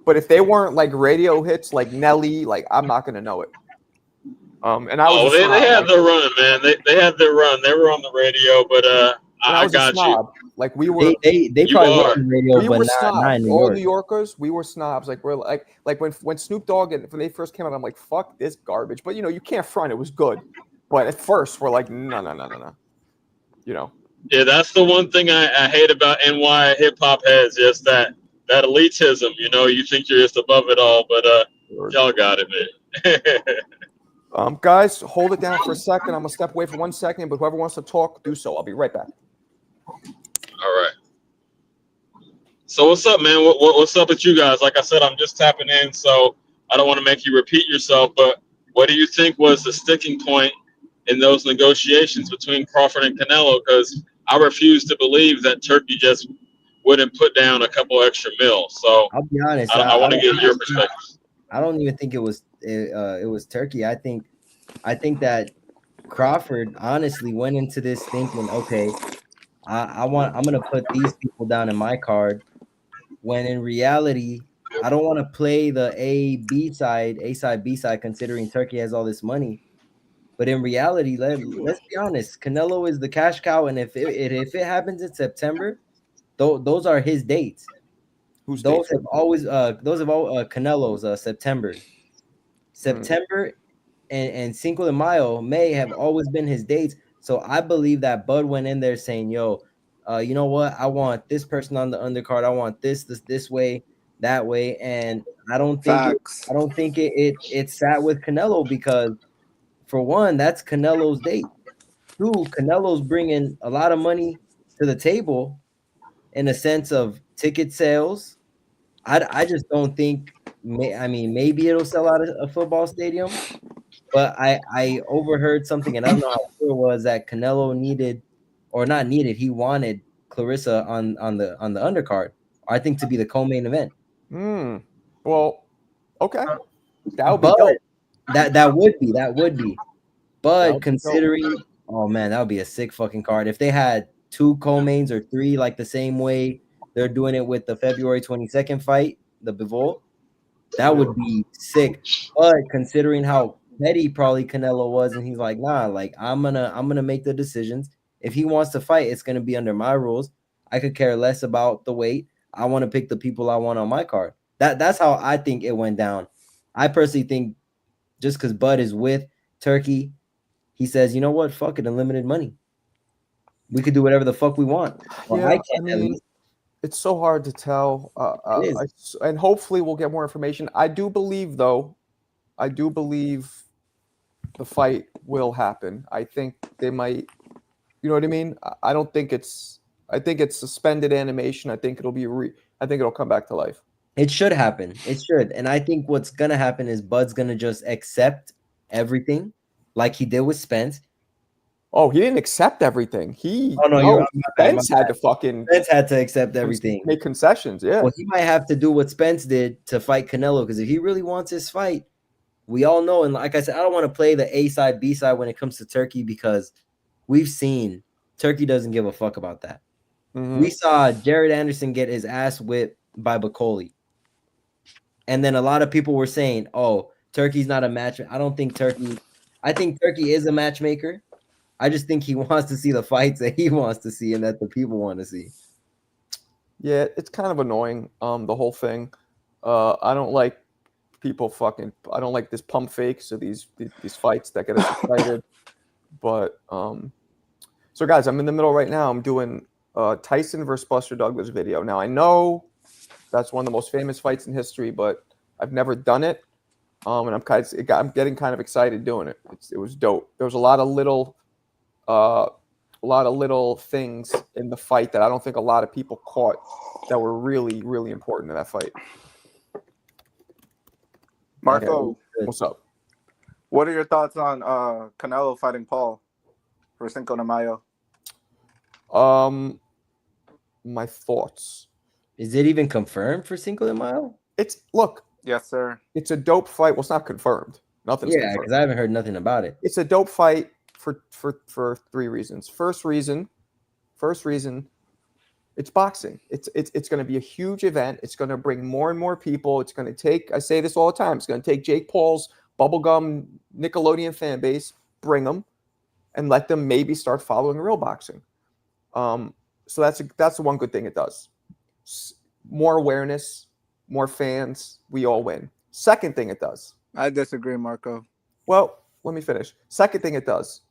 but if they weren't like radio hits like Nelly, like, I'm not gonna know it. And I was they had their run, man. They had their run. They were on the radio, but I got you. Like, we were, they probably were on the radio, we but were not in New All York. New Yorkers, we were snobs. Like, we're like when Snoop Dogg when they first came out, I'm like, fuck this garbage. But you can't front. It was good. But at first, we're like, no. Yeah, that's the one thing I hate about NY hip hop heads. Just that elitism. You think you're just above it all, but y'all got it, man. Guys, hold it down for a second. I'm gonna step away for 1 second, but whoever wants to talk, do so. I'll be right back. All right. So what's up, man? What's up with you guys? Like I said, I'm just tapping in, so I don't want to make you repeat yourself. But what do you think was the sticking point in those negotiations between Crawford and Canelo? Because I refuse to believe that Turkey just wouldn't put down a couple extra mils. So I'll be honest. I want to get your perspective. I don't even think it was Turkey. I think that Crawford honestly went into this thinking, okay, I'm gonna put these people down in my card, when in reality I don't want to play the A side, B side, considering Turkey has all this money. But in reality, let's be honest, Canelo is the cash cow, and if it happens in September, those are his dates. Those have all Canelo's September and Cinco de Mayo, May, have always been his dates. So I believe that Bud went in there saying, yo, you know what? I want this person on the undercard. I want this way, that way. And I don't think it sat with Canelo, because for one, that's Canelo's date. Two, Canelo's bringing a lot of money to the table in a sense of ticket sales. I just don't think, maybe it'll sell out a football stadium, but I overheard something, and I don't know how true it was, that Canelo he wanted Clarissa on the undercard, I think, to be the co-main event. Well, okay. That would be dope. That would be. But considering, oh man, that would be a sick fucking card. If they had 2 co-mains or 3, like the same way they're doing it with the February 22nd fight, the Bivol, that would be sick. But considering how petty probably Canelo was, and he's like, nah, like I'm gonna make the decisions. If he wants to fight, it's gonna be under my rules. I could care less about the weight. I want to pick the people I want on my card. That's how I think it went down. I personally think just because Bud is with Turkey, he says, you know what, fuck it, unlimited money. we could do whatever the fuck we want. Well, Yeah, I I can't at mean, least. it's so hard to tell. It is. And hopefully we'll get more information. I do believe, though, the fight will happen. I think they might. You know what I mean? I don't think it's. I think it's suspended animation. I think it'll be. I think it'll come back to life. It should happen. It should. And I think what's gonna happen is Bud's gonna just accept everything, like he did with Spence. Oh, he didn't accept everything. Oh no, you're my bad, Spence had to fucking Spence had to accept everything. make concessions. Yeah. Well, he might have to do what Spence did to fight Canelo, because if he really wants his fight, we all know. And like I said, I don't want to play the A side, B side when it comes to Turkey, because we've seen Turkey doesn't give a fuck about that. Mhm. We saw Jared Anderson get his ass whipped by Bacoli. And then a lot of people were saying, oh, Turkey's not a match. I don't think Turkey. I think Turkey is a matchmaker. I just think he wants to see the fights that he wants to see and that the people want to see. Yeah, it's kind of annoying. The whole thing. I don't like people fucking. I don't like this pump fakes or these fights that get us excited. But so guys, I'm in the middle right now. I'm doing Tyson versus Buster Douglas video. Now I know that's one of the most famous fights in history, but I've never done it. And I'm getting kind of excited doing it. It was dope. There was a lot of little things in the fight that I don't think a lot of people caught that were really, really important to that fight. Marco, What's up? what are your thoughts on Canelo fighting Paul for Cinco de Mayo? My thoughts. Is it even confirmed for Cinco de Mayo? Look. Yes, sir. It's a dope fight. Well, it's not confirmed. Nothing's Yeah, confirmed. because I haven't heard nothing about it. It's a dope fight for three reasons. First reason, it's boxing. It's going to be a huge event. It's going to bring more and more people. It's going to take, I say this all the time, it's going to take Jake Paul's bubblegum Nickelodeon fan base, bring them, and let them maybe start following real boxing. So that's the one good thing it does. More awareness, more fans, we all win. Second thing it does. I disagree, Marco. Well, let me finish. Second thing it does.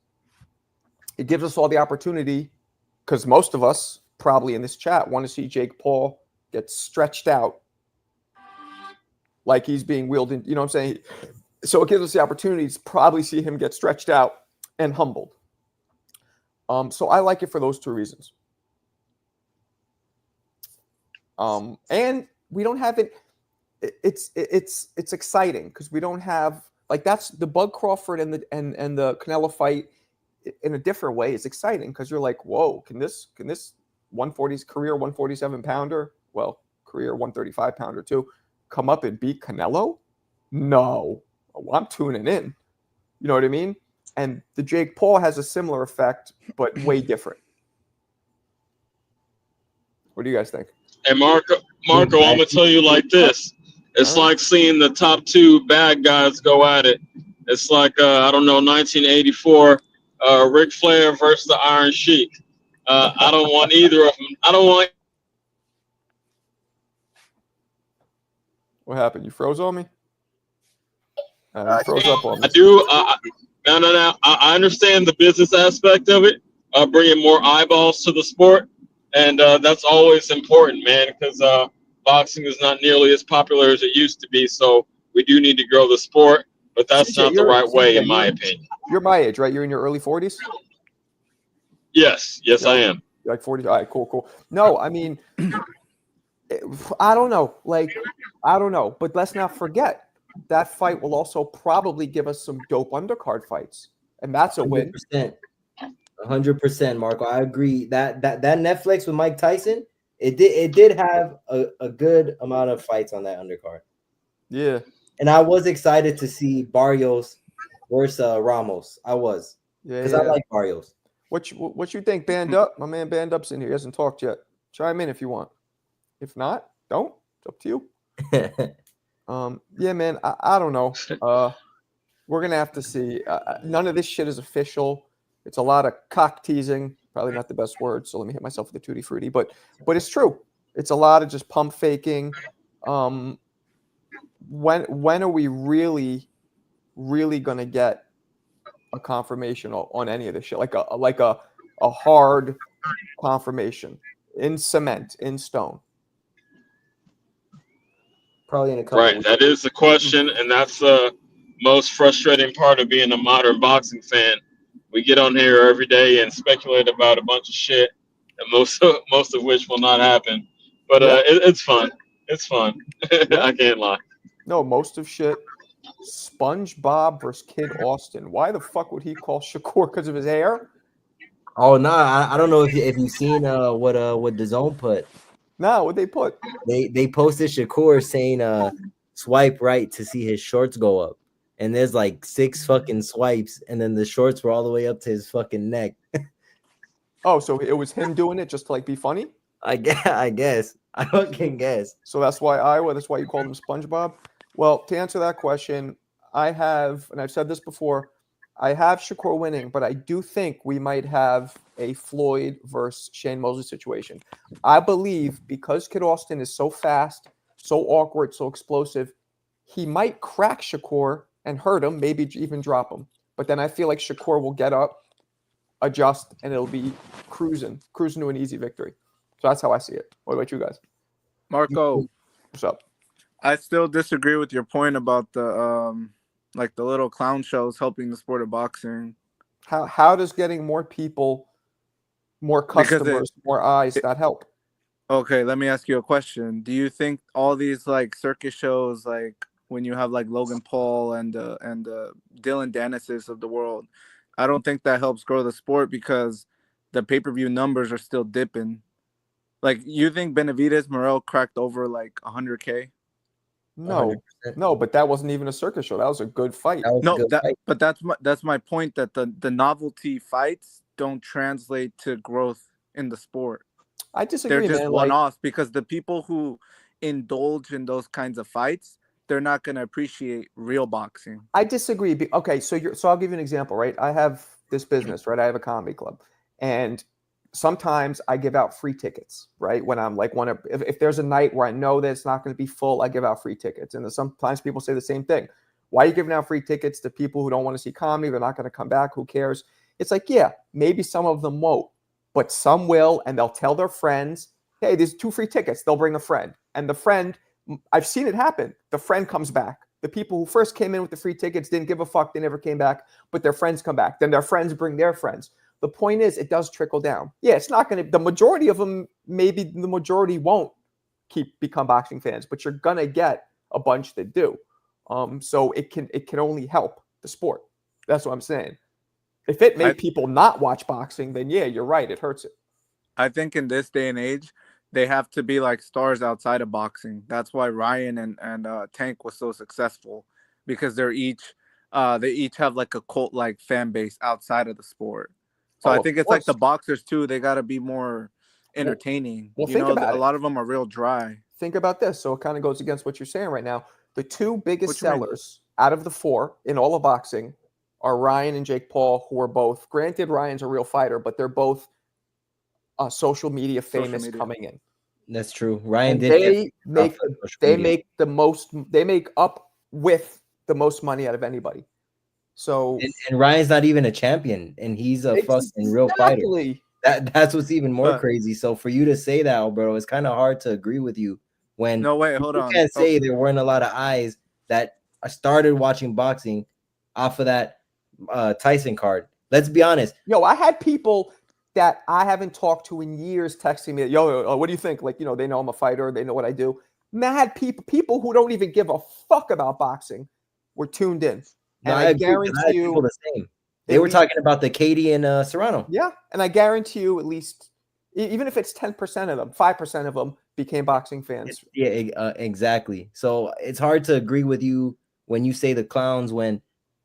It gives us all the opportunity, because most of us probably in this chat want to see Jake Paul get stretched out like he's being wielded. You know what I'm saying? So it gives us the opportunity to probably see him get stretched out and humbled. So I like it for those two reasons. And we don't have it. It's exciting because we don't have, like, that's the Bud Crawford and the Canelo fight in a different way. It's exciting because you're like, whoa, can this 140s career 147 pounder, well, career 135 pounder too, come up and beat Canelo? No, well, I'm tuning in. You know what I mean? And the Jake Paul has a similar effect, but way different. What do you guys think? And Marco, I'm gonna tell you like this. It's like seeing the top two bad guys go at it. It's like I don't know, 1984, Ric Flair versus the Iron Sheik. I don't want either of them. I don't want. What happened? You froze on me? You froze up on me. I do. No. I understand the business aspect of it, bringing more eyeballs to the sport, and that's always important, man, because boxing is not nearly as popular as it used to be. So we do need to grow the sport, but that's not the right way, in my opinion. You're my age, right? You're in your early 40s? Yes, I am. You're like 40. All right, cool. No, I mean, I don't know. I don't know. But let's not forget, that fight will also probably give us some dope undercard fights. And that's a win. 100%, Marco. I agree. That Netflix with Mike Tyson, it did have a good amount of fights on that undercard. Yeah. And I was excited to see Barrios versus Ramos. I was. Because I like Barrios. What you think, Band Up? My man Band Up's in here. He hasn't talked yet. Chime in if you want. If not, don't. It's up to you. Yeah, man. I don't know. We're gonna have to see. None of this shit is official. It's a lot of cock teasing. Probably not the best word. So let me hit myself with the tutti frutti. But it's true. It's a lot of just pump faking. When are we really gonna get a confirmation on any of this shit? Like a hard confirmation in cement, in stone? Probably in a couple Right. weeks. That is the question, and that's the most frustrating part of being a modern boxing fan. We get on here every day and speculate about a bunch of shit, and most of which will not happen. But Yeah. it's fun. It's fun. Yeah. I can't lie. No, most of shit. SpongeBob versus Kid Austin. Why the fuck would he call Shakur because of his hair? Oh no, I don't know if you've seen what DAZN put. No, what they put? They posted Shakur saying swipe right to see his shorts go up. And there's like 6 fucking swipes, and then the shorts were all the way up to his fucking neck. Oh, so it was him doing it just to like be funny? I guess. I fucking guess. So that's why that's why you called him SpongeBob? Well, to answer that question, I have, and I've said this before, I have Shakur winning, but I do think we might have a Floyd versus Shane Mosley situation. I believe because Kid Austin is so fast, so awkward, so explosive, he might crack Shakur and hurt him, maybe even drop him. But then I feel like Shakur will get up, adjust, and it'll be cruising to an easy victory. So that's how I see it. What about you guys? Marco, What's up? I still disagree with your point about the like the little clown shows helping the sport of boxing. How does getting more people, more customers, more eyes that help? Okay, let me ask you a question. Do you think all these like circus shows, like when you have like Logan Paul and Dylan Dennis's of the world, I don't think that helps grow the sport because the pay-per-view numbers are still dipping. Like, you think Benavidez Morel cracked over like 100K? No, 100%. no, but that wasn't even a circus show. That was a good fight. That was a No, good fight. but that's my point, that the novelty fights don't translate to growth in the sport. I They're disagree, just man. one-offs because the people who indulge in those kinds of fights, they're not going to appreciate real boxing. I disagree. Okay, so I'll give you an example, right? I have this business, right? I have a comedy club, and sometimes I give out free tickets, right? When I'm like if there's a night where I know that it's not going to be full, I give out free tickets. And sometimes people say the same thing. Why are you giving out free tickets to people who don't want to see comedy? They're not going to come back. Who cares? It's like, yeah, maybe some of them won't, but some will, and they'll tell their friends, hey, there's 2 free tickets. They'll bring a friend. And the friend, I've seen it happen. The friend comes back. The people who first came in with the free tickets didn't give a fuck. They never came back, but their friends come back. Then their friends bring their friends. The point is, it does trickle down. Yeah, it's not going to, the majority of them, maybe the majority won't become boxing fans, but you're going to get a bunch that do. So it can only help the sport. That's what I'm saying. If it made people not watch boxing, then yeah, you're right. It hurts it. I think in this day and age, they have to be like stars outside of boxing. That's why Ryan and Tank was so successful, because they each have like a cult like fan base outside of the sport. So I think it's like the boxers too. They got to be more entertaining. Well, think about it. A lot of them are real dry. Think about this. So it kind of goes against what you're saying right now. The 2 biggest sellers out of the 4 in all of boxing are Ryan and Jake Paul, who are both, granted, Ryan's a real fighter, but they're both social media famous coming in. That's true. Ryan and did. They make up with the most money out of anybody. So and Ryan's not even a champion, and he's a fucking real fighter. That's what's even more crazy. So for you to say that, bro, it's kind of hard to agree with you when hold on. You can't say there weren't a lot of eyes that started watching boxing off of that Tyson card. Let's be honest. Yo, I had people that I haven't talked to in years texting me, yo, what do you think? Like, they know I'm a fighter. They know what I do. Mad people who don't even give a fuck about boxing were tuned in. And I guarantee you the same. They were talking about the Katie and Serrano. Yeah. And I guarantee you at least, even if it's 10% of them, 5% of them became boxing fans. Yeah, exactly. So it's hard to agree with you when you say the clowns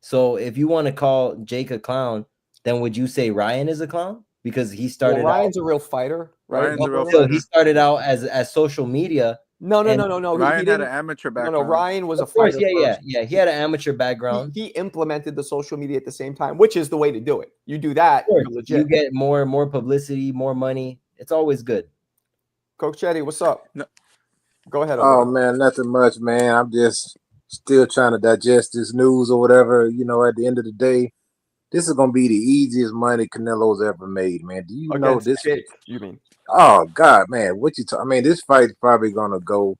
so if you want to call Jake a clown, then would you say Ryan is a clown? Because he started Ryan's a real fighter, right? So he started out as social media. No. Ryan had an amateur background. No, Ryan was a fighter. Yeah. He had an amateur background. He implemented the social media at the same time, which is the way to do it. You do that, you're legit. You get more publicity, more money. It's always good. Coach Chetty, what's up? No. Go ahead. Oh man, nothing much, man. I'm just still trying to digest this news or whatever. At the end of the day, This is gonna be the easiest money Canelo's ever made, man. Do you know Against this? Jake, you mean? Oh God, man, what you? I mean, this fight's probably gonna go.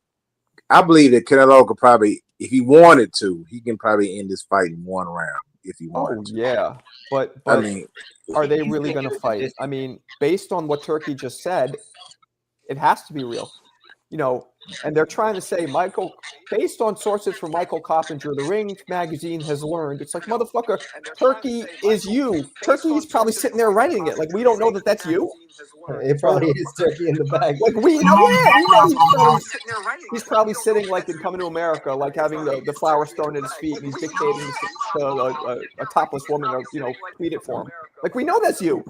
I believe that Canelo could probably, if he wanted to, he can probably end this fight in 1 round if he Oh wanted to. yeah, but I mean, are they really going to fight? I mean, based on what Turkey just said, it has to be real. You know, and they're trying to say based on sources from Michael Coppinger, the Ring magazine has learned. It's like, motherfucker, Turkey is you. Turkey's probably sitting there writing it. Like, we don't know that that's you. It probably is Turkey in the bag. Like, we know, he's probably sitting like in Coming to America, like having the flowers thrown at his feet, and he's dictating to a topless woman to, tweet it for him. Like, we know that's you.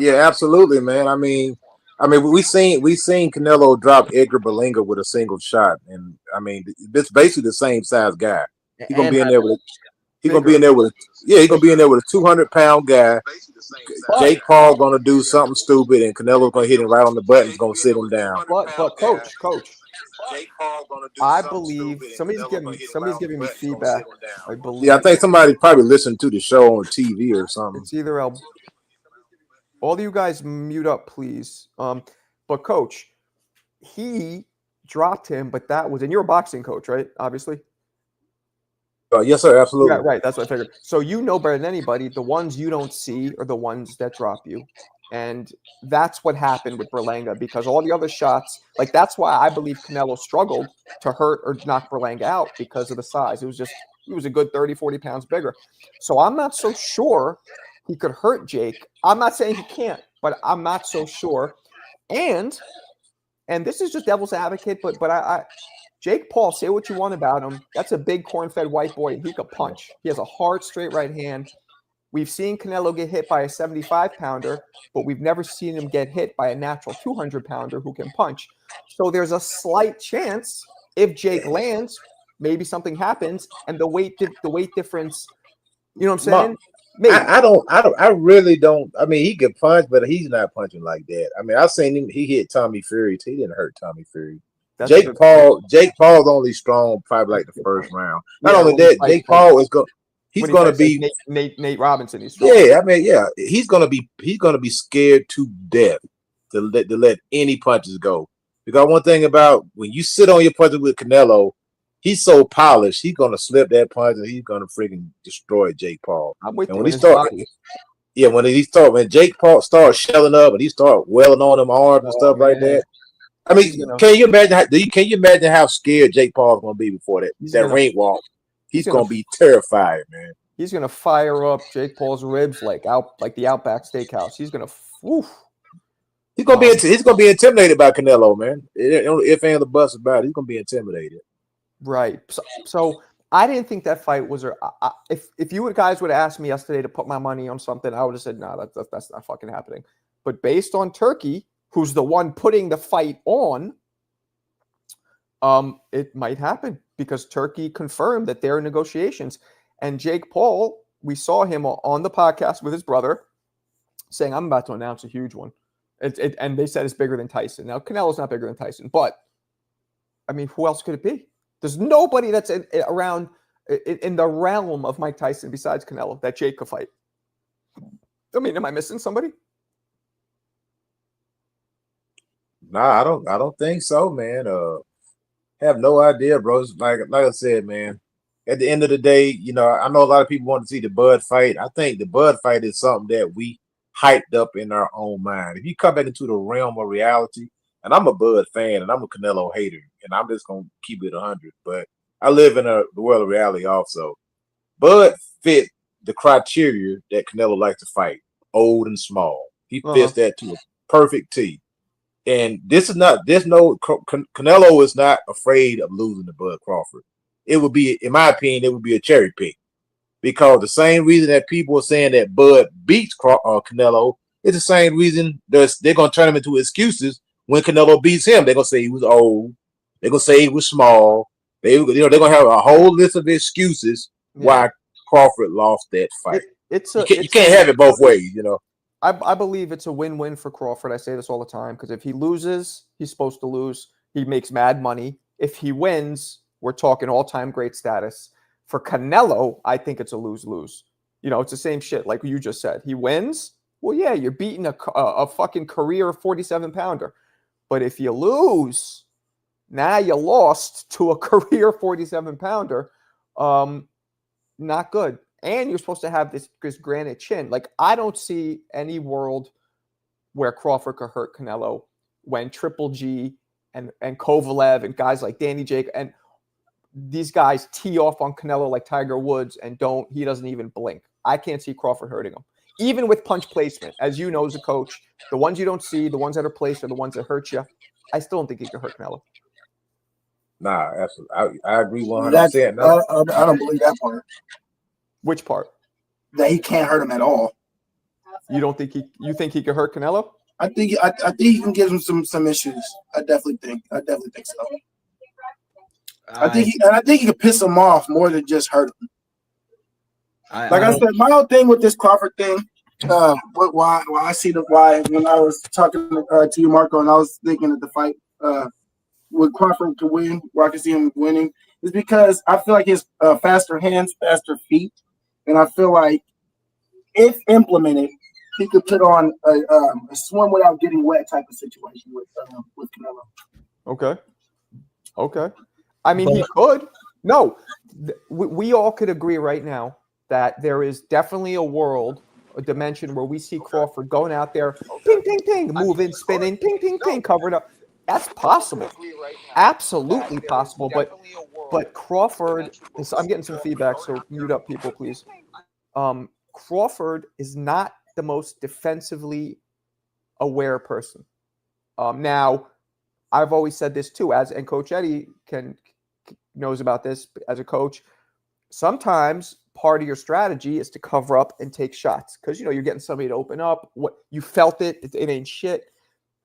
yeah, absolutely, man. I mean, we seen Canelo drop Edgar Berlanga with a single shot, and I mean, it's basically the same size guy. He's gonna be in there with. He's gonna be in there with. He's gonna be in there with a 200-pound guy. Jake Paul gonna do something stupid, and Canelo's gonna hit him right on the butt. He's gonna sit him down. But coach, I believe somebody's giving me feedback. I believe. Yeah, I think somebody probably listened to the show on TV or something. It's either all of you guys mute up, please. But coach, he dropped him, but that was, and you're a boxing coach, right? Obviously. Yes, sir. Absolutely. Yeah, right. That's what I figured. So you know better than anybody, the ones you don't see are the ones that drop you. And that's what happened with Berlanga, because all the other shots, like, that's why I believe Canelo struggled to hurt or knock Berlanga out, because of the size. He was a good 30, 40 pounds bigger. So I'm not so sure he could hurt Jake. I'm not saying he can't, but I'm not so sure. And this is just devil's advocate, but I Jake Paul, say what you want about him. That's a big corn-fed white boy, and he could punch. He has a hard, straight right hand. We've seen Canelo get hit by a 75-pounder, but we've never seen him get hit by a natural 200-pounder who can punch. So there's a slight chance if Jake lands, maybe something happens, and the weight difference. You know what I'm saying? Maybe. I really don't. I mean, he can punch, but he's not punching like that. I mean, I've seen him. He hit Tommy Fury. He didn't hurt Tommy Fury. Jake Paul's only strong probably like the first round. Not only that, Jake Paul is going. He's going to be Nate Robinson. He's strong. Yeah, I mean, yeah, he's going to be scared to death to let any punches go. Because one thing about when you sit on your punches with Canelo, he's so polished. He's going to slip that punch and he's going to freaking destroy Jake Paul. I'm with and you. When Jake Paul starts shelling up and he starts welling on them arms and stuff like that. I mean, can you imagine how scared Jake Paul's going to be before that ring walk? He's going to be terrified, man. He's going to fire up Jake Paul's ribs like the Outback Steakhouse. He's going to, he's going to be intimidated by Canelo, man. If ain't the bus about it, he's going to be intimidated. Right. So I didn't think that fight was. If you guys would have asked me yesterday to put my money on something, I would have said, no, that's not fucking happening. But based on Turkey, who's the one putting the fight on, it might happen, because Turkey confirmed that they're in negotiations. And Jake Paul, we saw him on the podcast with his brother saying, I'm about to announce a huge one. And they said it's bigger than Tyson. Now, Canelo's not bigger than Tyson, but, I mean, who else could it be? There's nobody that's around in the realm of Mike Tyson besides Canelo that Jake could fight. I mean, am I missing somebody? Nah, I don't think so, man. Have no idea, bro. Like I said, man. At the end of the day, I know a lot of people want to see the Bud fight. I think the Bud fight is something that we hyped up in our own mind. If you come back into the realm of reality, and I'm a Bud fan and I'm a Canelo hater, and I'm just gonna keep it 100. But I live in the world of reality also. Bud fit the criteria that Canelo likes to fight: old and small. He fits that to a perfect T. And Canelo is not afraid of losing to Bud Crawford. It would be, in my opinion, it would be a cherry pick, because the same reason that people are saying that Bud beats Canelo is the same reason they're going to turn him into excuses when Canelo beats him. They're going to say he was old. They're going to say he was small. They're going to have a whole list of excuses why Crawford lost that fight. You can't have it both ways, I believe it's a win-win for Crawford. I say this all the time, because if he loses, he's supposed to lose. He makes mad money. If he wins, we're talking all-time great status. For Canelo, I think it's a lose-lose. It's the same shit like you just said. He wins. Well, yeah, you're beating a fucking career 47-pounder. But if you lose, now you lost to a career 47-pounder. Not good. And you're supposed to have this granite chin. Like, I don't see any world where Crawford could hurt Canelo when Triple G and Kovalev and guys like Danny Jake and these guys tee off on Canelo like Tiger Woods and he doesn't even blink. I can't see Crawford hurting him. Even with punch placement, as you know as a coach, the ones you don't see, the ones that are placed are the ones that hurt you. I still don't think he can hurt Canelo. Nah, absolutely. I agree 100%. I don't believe that part. Which part? That he can't hurt him at all. You don't think you think he could hurt Canelo? I think he can give him some issues. I definitely think so. I think he could piss him off more than just hurt him. I said, my whole thing with this Crawford thing, why I see why when I was talking to you, Marco, and I was thinking that the fight with Crawford to win, where I can see him winning, is because I feel like he has faster hands, faster feet, and I feel like if implemented, he could put on a swim without getting wet type of situation with Canelo. Okay. I mean, he could. No, we all could agree right now that there is definitely a dimension where we see Crawford going out there, ping, ping, ping, moving, spinning, ping, ping, ping, covered up. That's possible. Absolutely possible. But Crawford is, I'm getting some feedback, so mute up people, please. Crawford is not the most defensively aware person. Now, I've always said this too, and Coach Eddie knows about this as a coach. Sometimes part of your strategy is to cover up and take shots because you're getting somebody to open up. What you felt it ain't shit.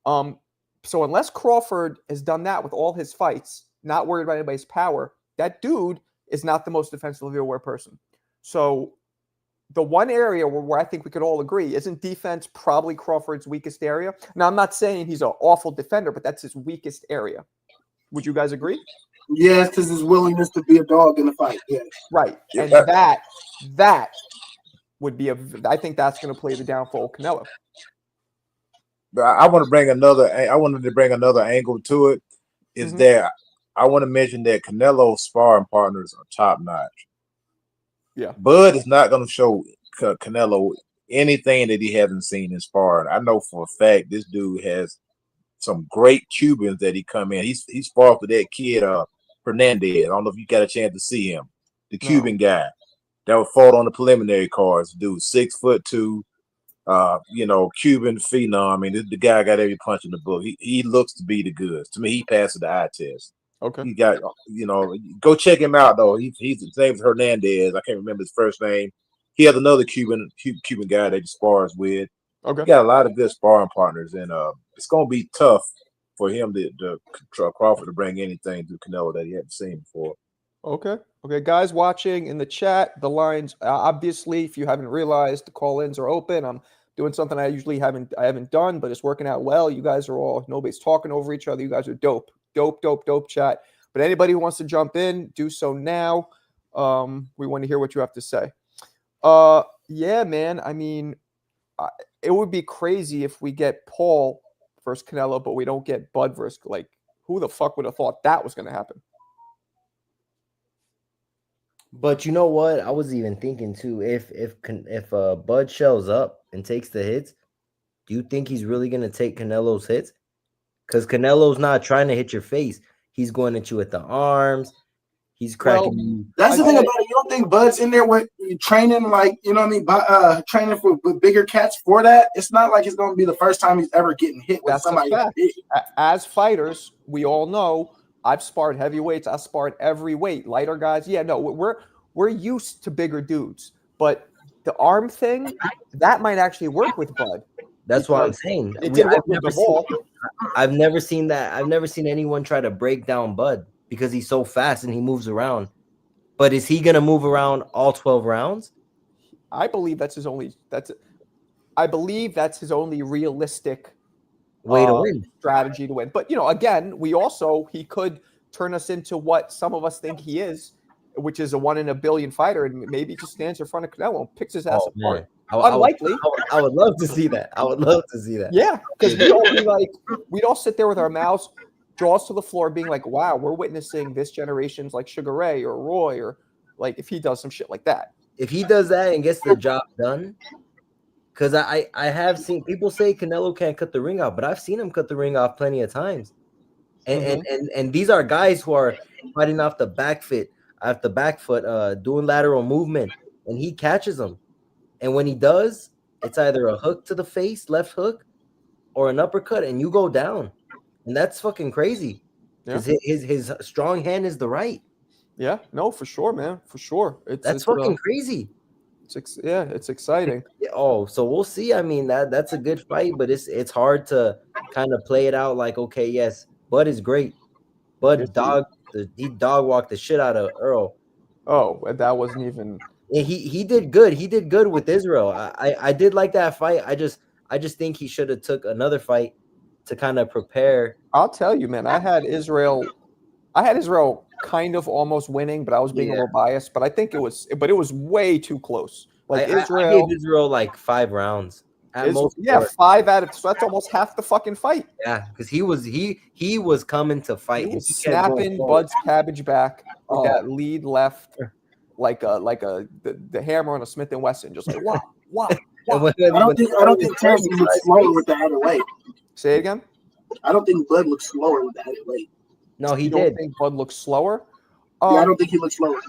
So unless Crawford has done that with all his fights, not worried about anybody's power, that dude is not the most defensively aware person. So the one area where I think we could all agree, isn't defense probably Crawford's weakest area? Now, I'm not saying he's an awful defender, but that's his weakest area. Would you guys agree? Yes, because his willingness to be a dog in the fight. Yeah. Right. And that would be I think that's going to play the downfall of Canelo. But I wanted to bring another angle to it. Is that I want to mention that Canelo's sparring partners are top notch. Yeah. Bud is not going to show Canelo anything that he hasn't seen in sparring. I know for a fact this dude has some great Cubans that he come in. He's sparred with that kid Hernandez. I don't know if you got a chance to see him. The Cuban guy that was fought on the preliminary cards. Dude, 6'2", Cuban phenom. I mean, the guy got every punch in the book. He looks to be the goods. To me, he passed the eye test. Okay. He got, go check him out though. His name's Hernandez. I can't remember his first name. He has another Cuban guy that he spars with. Okay. He got a lot of good sparring partners, and it's gonna be tough for him to Crawford to bring anything to Canelo that he hadn't seen before. Okay, guys watching in the chat, the lines obviously, if you haven't realized, the call-ins are open. I'm doing something I usually haven't done, but it's working out well. You guys are nobody's talking over each other. You guys are dope chat. But anybody who wants to jump in, do so now. We want to hear what you have to say. Yeah, man. I mean, it would be crazy if we get Paul versus Canelo, but we don't get Bud versus, like, who the fuck would have thought that was going to happen? But you know what? I was even thinking too. If Bud shows up and takes the hits, do you think he's really gonna take Canelo's hits? Because Canelo's not trying to hit your face. He's going at you with the arms. He's cracking you. That's the thing about it. You don't think Bud's in there with training, like, you know what I mean? Training with bigger cats for that. It's not like it's going to be the first time he's ever getting hit with somebody. As fighters, we all know. I've sparred heavyweights. I sparred every weight. Lighter guys. Yeah, no, we're used to bigger dudes. But the arm thing, that might actually work with Bud. That's what I'm saying. I've never seen that. I've never seen anyone try to break down Bud because he's so fast and he moves around. But is he going to move around all 12 rounds? I believe that's his only realistic way to win. Strategy to win. But again, he could turn us into what some of us think he is which is a 1 in a billion fighter, and maybe just stands in front of Canelo and picks his ass Oh, apart. man. Unlikely. I would love to see that. I would love to see that. Yeah, because we'd all sit there with our mouths, jaws to the floor, being like, wow, we're witnessing this generation's like Sugar Ray or Roy, or like if he does some shit like that. If he does that and gets the job done, because I have seen people say Canelo can't cut the ring off, but I've seen him cut the ring off plenty of times. And these are guys who are fighting off the back foot, doing lateral movement, and he catches them. And when he does, it's either a hook to the face, left hook, or an uppercut, and you go down. And that's fucking crazy. Yeah. His strong hand is the right. Yeah, no, for sure, man, for sure. That's fucking crazy. It's exciting. Oh, so we'll see. I mean, that's a good fight, but it's hard to kind of play it out like, okay, yes, Bud is great. Bud he dog walked the shit out of Earl. Oh, that wasn't even. He did good. He did good with Israel. I did like that fight. I just think he should have took another fight to kind of prepare. I'll tell you, man. I had Israel kind of almost winning, but I was being a little biased. But I think it was way too close. Like I gave Israel like 5 rounds. Most 5 out of, so that's almost half the fucking fight. Yeah, because he was coming to fight. He was snapping Bud's cabbage back with that lead left, like the hammer on a Smith and Wesson, just like wow. I don't think Terrence looks slower with the heavy weight. Say it again. I don't think Bud looks slower with the heavy weight. No, he did. Don't think Bud looks slower? Yeah, I don't think he looks slower.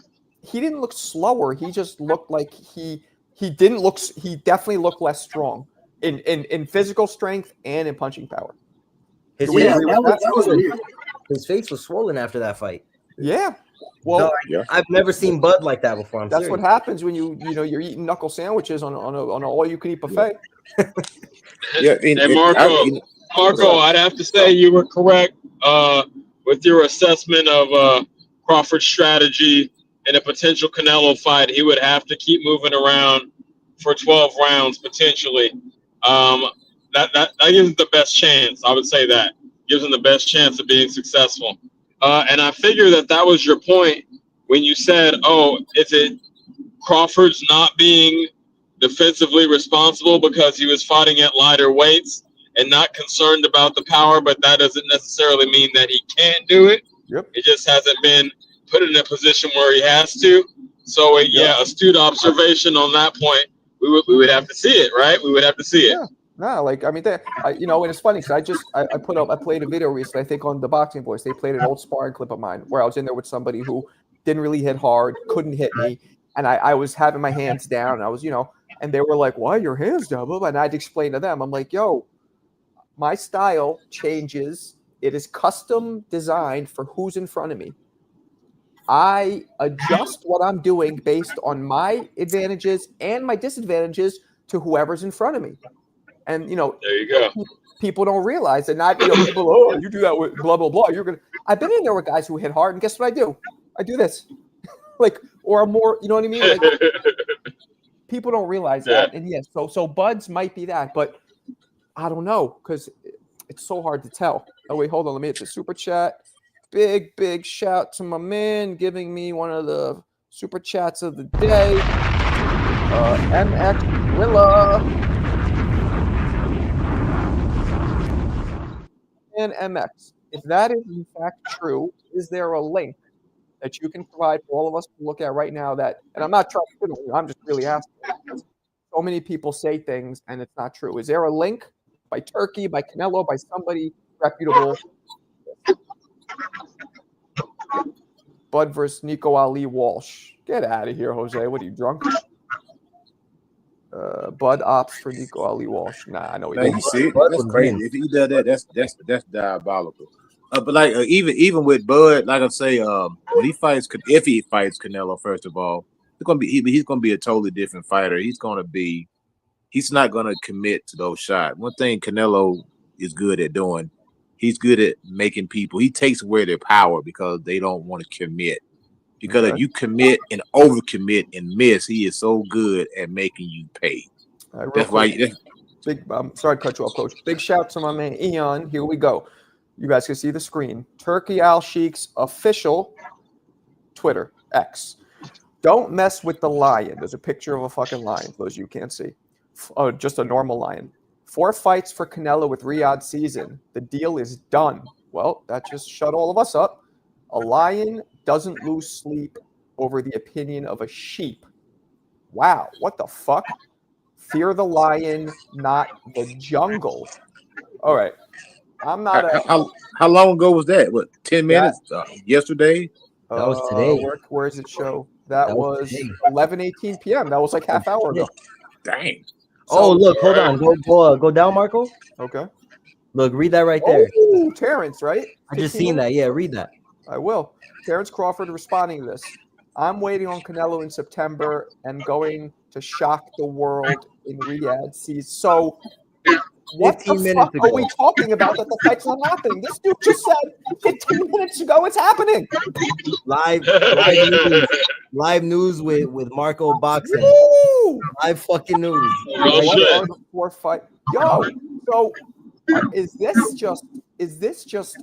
He didn't look slower. He just looked like he didn't look. He definitely looked less strong in physical strength and in punching power. His face was swollen after that fight. Yeah. Well, I've never seen Bud like that before. That's what happens when you're eating knuckle sandwiches on an all-you-can-eat buffet. Marco, I'd have to say you were correct with your assessment of Crawford's strategy in a potential Canelo fight. He would have to keep moving around for 12 rounds potentially. That gives him the best chance. I would say that gives him the best chance of being successful. And I figure that was your point when you said, "Oh, is it Crawford's not being defensively responsible because he was fighting at lighter weights and not concerned about the power, but that doesn't necessarily mean that he can't do it. Yep. It just hasn't been put in a position where he has to." So, astute observation on that point. We would have to see it, right? We would have to see it. No, like I mean, and it's funny because I played a video recently. I think on the Boxing Voice, they played an old sparring clip of mine where I was in there with somebody who didn't really hit hard, couldn't hit me, and I was having my hands down, and I was, and they were like, "Why your hands down?" And I'd explain to them, I'm like, "Yo, my style changes. It is custom designed for who's in front of me. I adjust what I'm doing based on my advantages and my disadvantages to whoever's in front of me." And there you go. People don't realize that. Not people. Oh, you do that with blah blah blah. I've been in there with guys who hit hard, and guess what I do? I do this, or I'm more. You know what I mean? Like, people don't realize that. And yes, so Buds might be that, but I don't know because it's so hard to tell. Oh wait, hold on. Let me hit the super chat. Big shout to my man giving me one of the super chats of the day. MX Willa. And MX, if that is in fact true, is there a link that you can provide for all of us to look at right now? And I'm not trying to, I'm just really asking. So many people say things and it's not true. Is there a link by Turkey, by Canelo, by somebody reputable? Bud versus Nico Ali Walsh. Get out of here, Jose. What are you, drunk? Bud opts for Nico Ali Walsh. Nah, I know he you see, that's crazy. If he does that, that's diabolical. But even with Bud, like I say, when he fights, if he fights Canelo, first of all, he's gonna be a totally different fighter. He's not gonna commit to those shots. One thing Canelo is good at doing, he's good at making people. He takes away their power because they don't want to commit. Because if you commit and overcommit and miss, he is so good at making you pay. That's why. I'm sorry to cut you off, Coach. Big shout to my man Eon. Here we go. You guys can see the screen. Turkey Al Sheikh's official Twitter X. Don't mess with the lion. There's a picture of a fucking lion, for those of you can't see. Just a normal lion. 4 fights for Canelo with Riyadh season. The deal is done. Well, that just shut all of us up. A lion doesn't lose sleep over the opinion of a sheep. Wow, what the fuck? Fear the lion, not the jungle. All right. I'm not how long ago was that? What, 10 minutes? Yesterday? That was today. Where does it show? That was today. 11:18 p.m. That was like half hour ago. Dang. Oh, look, hold on. Go down, Marco. Okay. Look, read that right there. Oh, Terrence, right? I just seen that. Yeah, read that. I will. Terrence Crawford responding to this. I'm waiting on Canelo in September and going to shock the world in Riyadh. So what the fuck are we talking about that the fight's not happening? This dude just said 15 minutes ago it's happening. Live news with Marco Boxing. Woo! Live fucking news. What are the 4 fight? Yo, so is this just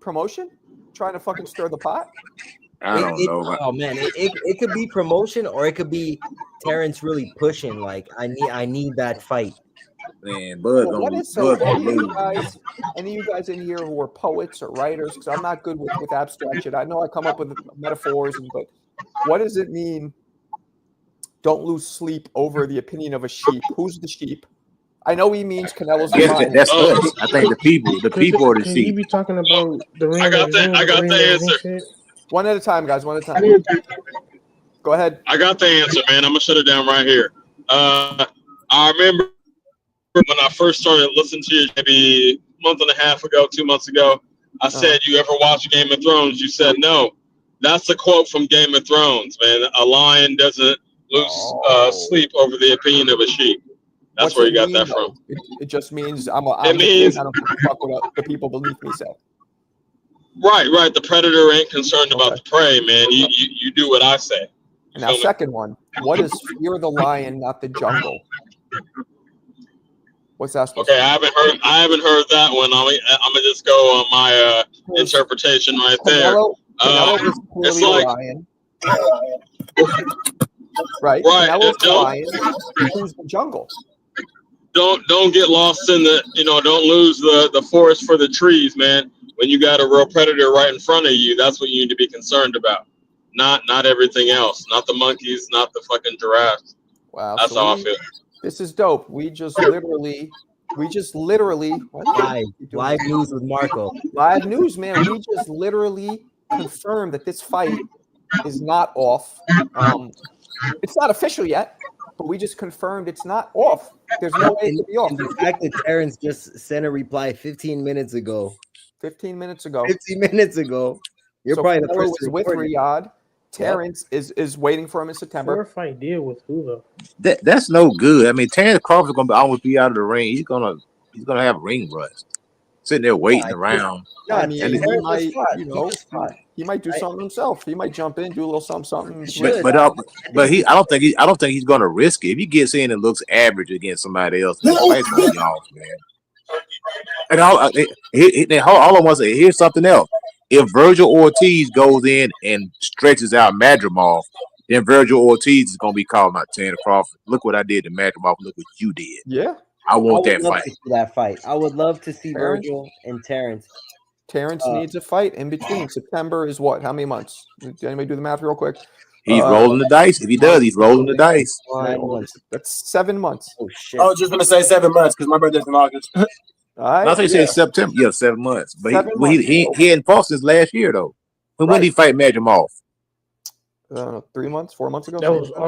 promotion? Trying to fucking stir the pot? I don't know. Oh man, it could be promotion or it could be Terrence really pushing. Like I need that fight. Man, Bud any of you guys in here who are poets or writers? Because I'm not good with abstract shit. I know I come up with metaphors, but what does it mean? Don't lose sleep over the opinion of a sheep. Who's the sheep? I know he means Canelo's the lion. That's us. I think the people are the sheep. You be talking about the ring. I got the answer. One at a time, guys. One at a time. Go ahead. I got the answer, man. I'm gonna shut it down right here. I remember when I first started listening to you, maybe a month and a half ago, 2 months ago. I said, "You ever watch Game of Thrones?" You said, "No." That's a quote from Game of Thrones, man. A lion doesn't lose sleep over the opinion of a sheep. That's where you got that from. It just means I don't fuck with what the people beneath me say. Right. The predator ain't concerned about the prey, man. You do what I say. And now, second one. What is fear the lion, not the jungle? What's that supposed to be? I haven't heard that one. I'm gonna just go on my interpretation right there. Canelo is it's clearly like a lion. Right. Canelo's the lion. Who's the jungle? Don't get lost in don't lose the forest for the trees, man. When you got a real predator right in front of you, that's what you need to be concerned about. Not everything else. Not the monkeys, not the fucking giraffes. Wow. That's how I feel. This is dope. We just literally live news with Marco. Live news, man. We just literally confirmed that this fight is not off. It's not official yet, but we just confirmed it's not off. There's no way it could be off. And the fact that Terrence just sent a reply 15 minutes ago. 15 minutes ago. You're probably the first was with Riyadh. Terrence is waiting for him in September. 4-fight deal with who though? That's no good. I mean, Terrence Crawford gonna always be out of the ring. He's gonna have ring rust, sitting there waiting around. Yeah, I mean, he might do something himself. He might jump in, do a little something. But I don't think he's gonna risk it. If he gets in and looks average against somebody else, the fight's gonna be off, man. And all I want to say, here's something else. If Virgil Ortiz goes in and stretches out Madrimov, then Virgil Ortiz is gonna be calling out Tanner Crawford. Look what I did to Madrimov. Look what you did. Yeah, I want that fight. I would love to see Virgil and Terrence. Terrence needs a fight in between. September is what? How many months? Did anybody do the math real quick? He's rolling the dice. If he does, he's rolling the dice. 9 months. That's 7 months. Oh shit! I was just gonna say 7 months because my birthday's in August. I thought you said September. Yeah, 7 months. But he hadn't fought since last year though. When did he fight Madrimov? 3 months, 4 months ago.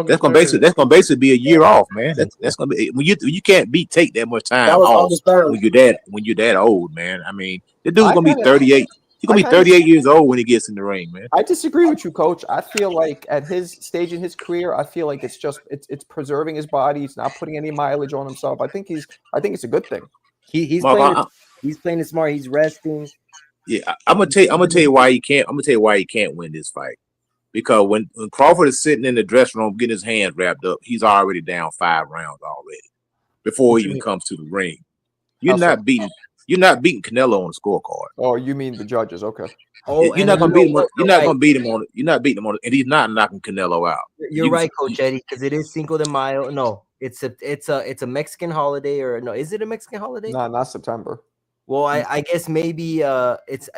That's gonna basically be a year off, man. That's gonna be when you can't take that much time off when you're that old, man. I mean, the dude's gonna be 38. He's gonna be 38 years old when he gets in the ring, man. I disagree with you, Coach. I feel like at his stage in his career, I feel like it's preserving his body. He's not putting any mileage on himself. I think it's a good thing. He's playing it smart. He's resting. Yeah, I'm gonna tell you why he can't. I'm gonna tell you why he can't win this fight. Because when Crawford is sitting in the dressing room getting his hands wrapped up, he's already down 5 rounds already before he even comes to the ring. You're not beating You're not beating Canelo on the scorecard. Oh, you mean the judges? Okay. Oh, You're not gonna beat him. You're not right. gonna beat him on. You're not beating him on, and he's not knocking Canelo out. You're right, Coach Eddie, because it is Cinco de Mayo. No, it's a Mexican holiday, or no? Is it a Mexican holiday? No, not September. Well, I guess maybe it's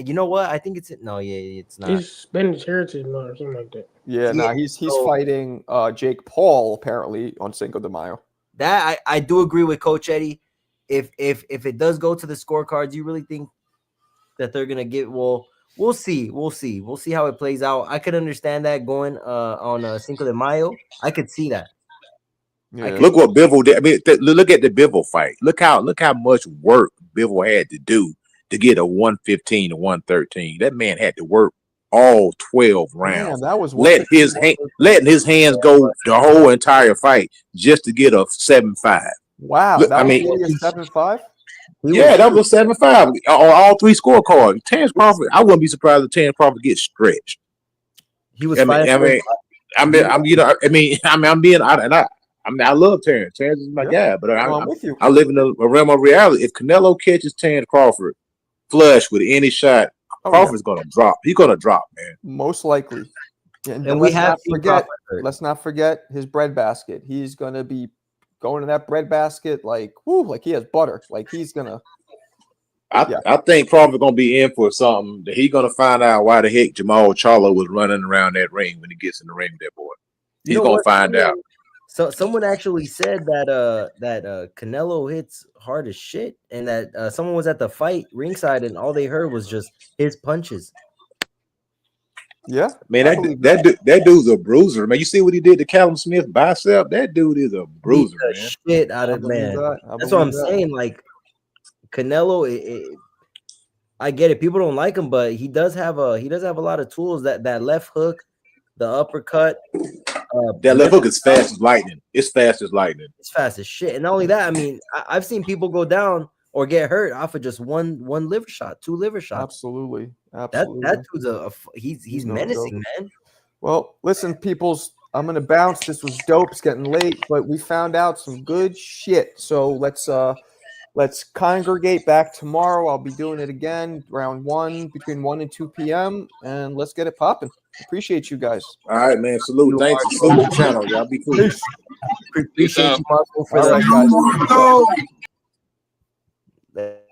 you know what? I think it's no, yeah, it's not. It's Spanish Heritage Month or something like that. Yeah, no, he's fighting Jake Paul apparently on Cinco de Mayo. That I do agree with Coach Eddie. If it does go to the scorecards, you really think that they're gonna get? Well, we'll see how it plays out. I could understand that going on Cinco de Mayo. I could see that. Yeah. Look what Bivol did. I mean, look at the Bivol fight. Look how much work Bivol had to do to get a 115 to 113. That man had to work all 12 rounds. Man, that was letting his hands go the whole entire fight just to get a 7-5. Wow, Look, that was I mean, really a 7-5. Yeah, that was 7-5 on all three scorecards. Terrence Crawford, I wouldn't be surprised if Terrence Crawford gets stretched. He was. I love Terrence. Terrence is my guy, but I'm with you. I live in a realm of reality. If Canelo catches Terrence Crawford flush with any shot, Crawford's gonna drop. He's gonna drop, man. Most likely. And let's not forget his breadbasket. He's gonna be going to that breadbasket like he has butter. Like he's gonna. I think Crawford gonna be in for something that he's gonna find out why the heck Jamal Charlo was running around that ring when he gets in the ring with that boy. He's gonna find out. So someone actually said that Canelo hits hard as shit, and that someone was at the fight ringside, and all they heard was just his punches. Yeah, man, that dude's a bruiser, man. You see what he did to Callum Smith bicep? That dude is a bruiser, man. Shit out of man. That's what I'm saying. Like Canelo, I get it. People don't like him, but he does have a lot of tools. That left hook, the uppercut. That left hook is fast as lightning. It's fast as lightning. It's fast as shit. And not only that, I mean, I've seen people go down or get hurt off of just one liver shot, 2 liver shots. Absolutely. That dude's he's menacing, man. Well, listen, peoples, I'm gonna bounce. This was dope. It's getting late, but we found out some good shit. So let's congregate back tomorrow. I'll be doing it again between 1 and 2 p.m. and let's get it popping. Appreciate you guys. All right, man. Salute. Thanks. Salute the channel. Y'all be cool. Appreciate you, Marco, for that, guys.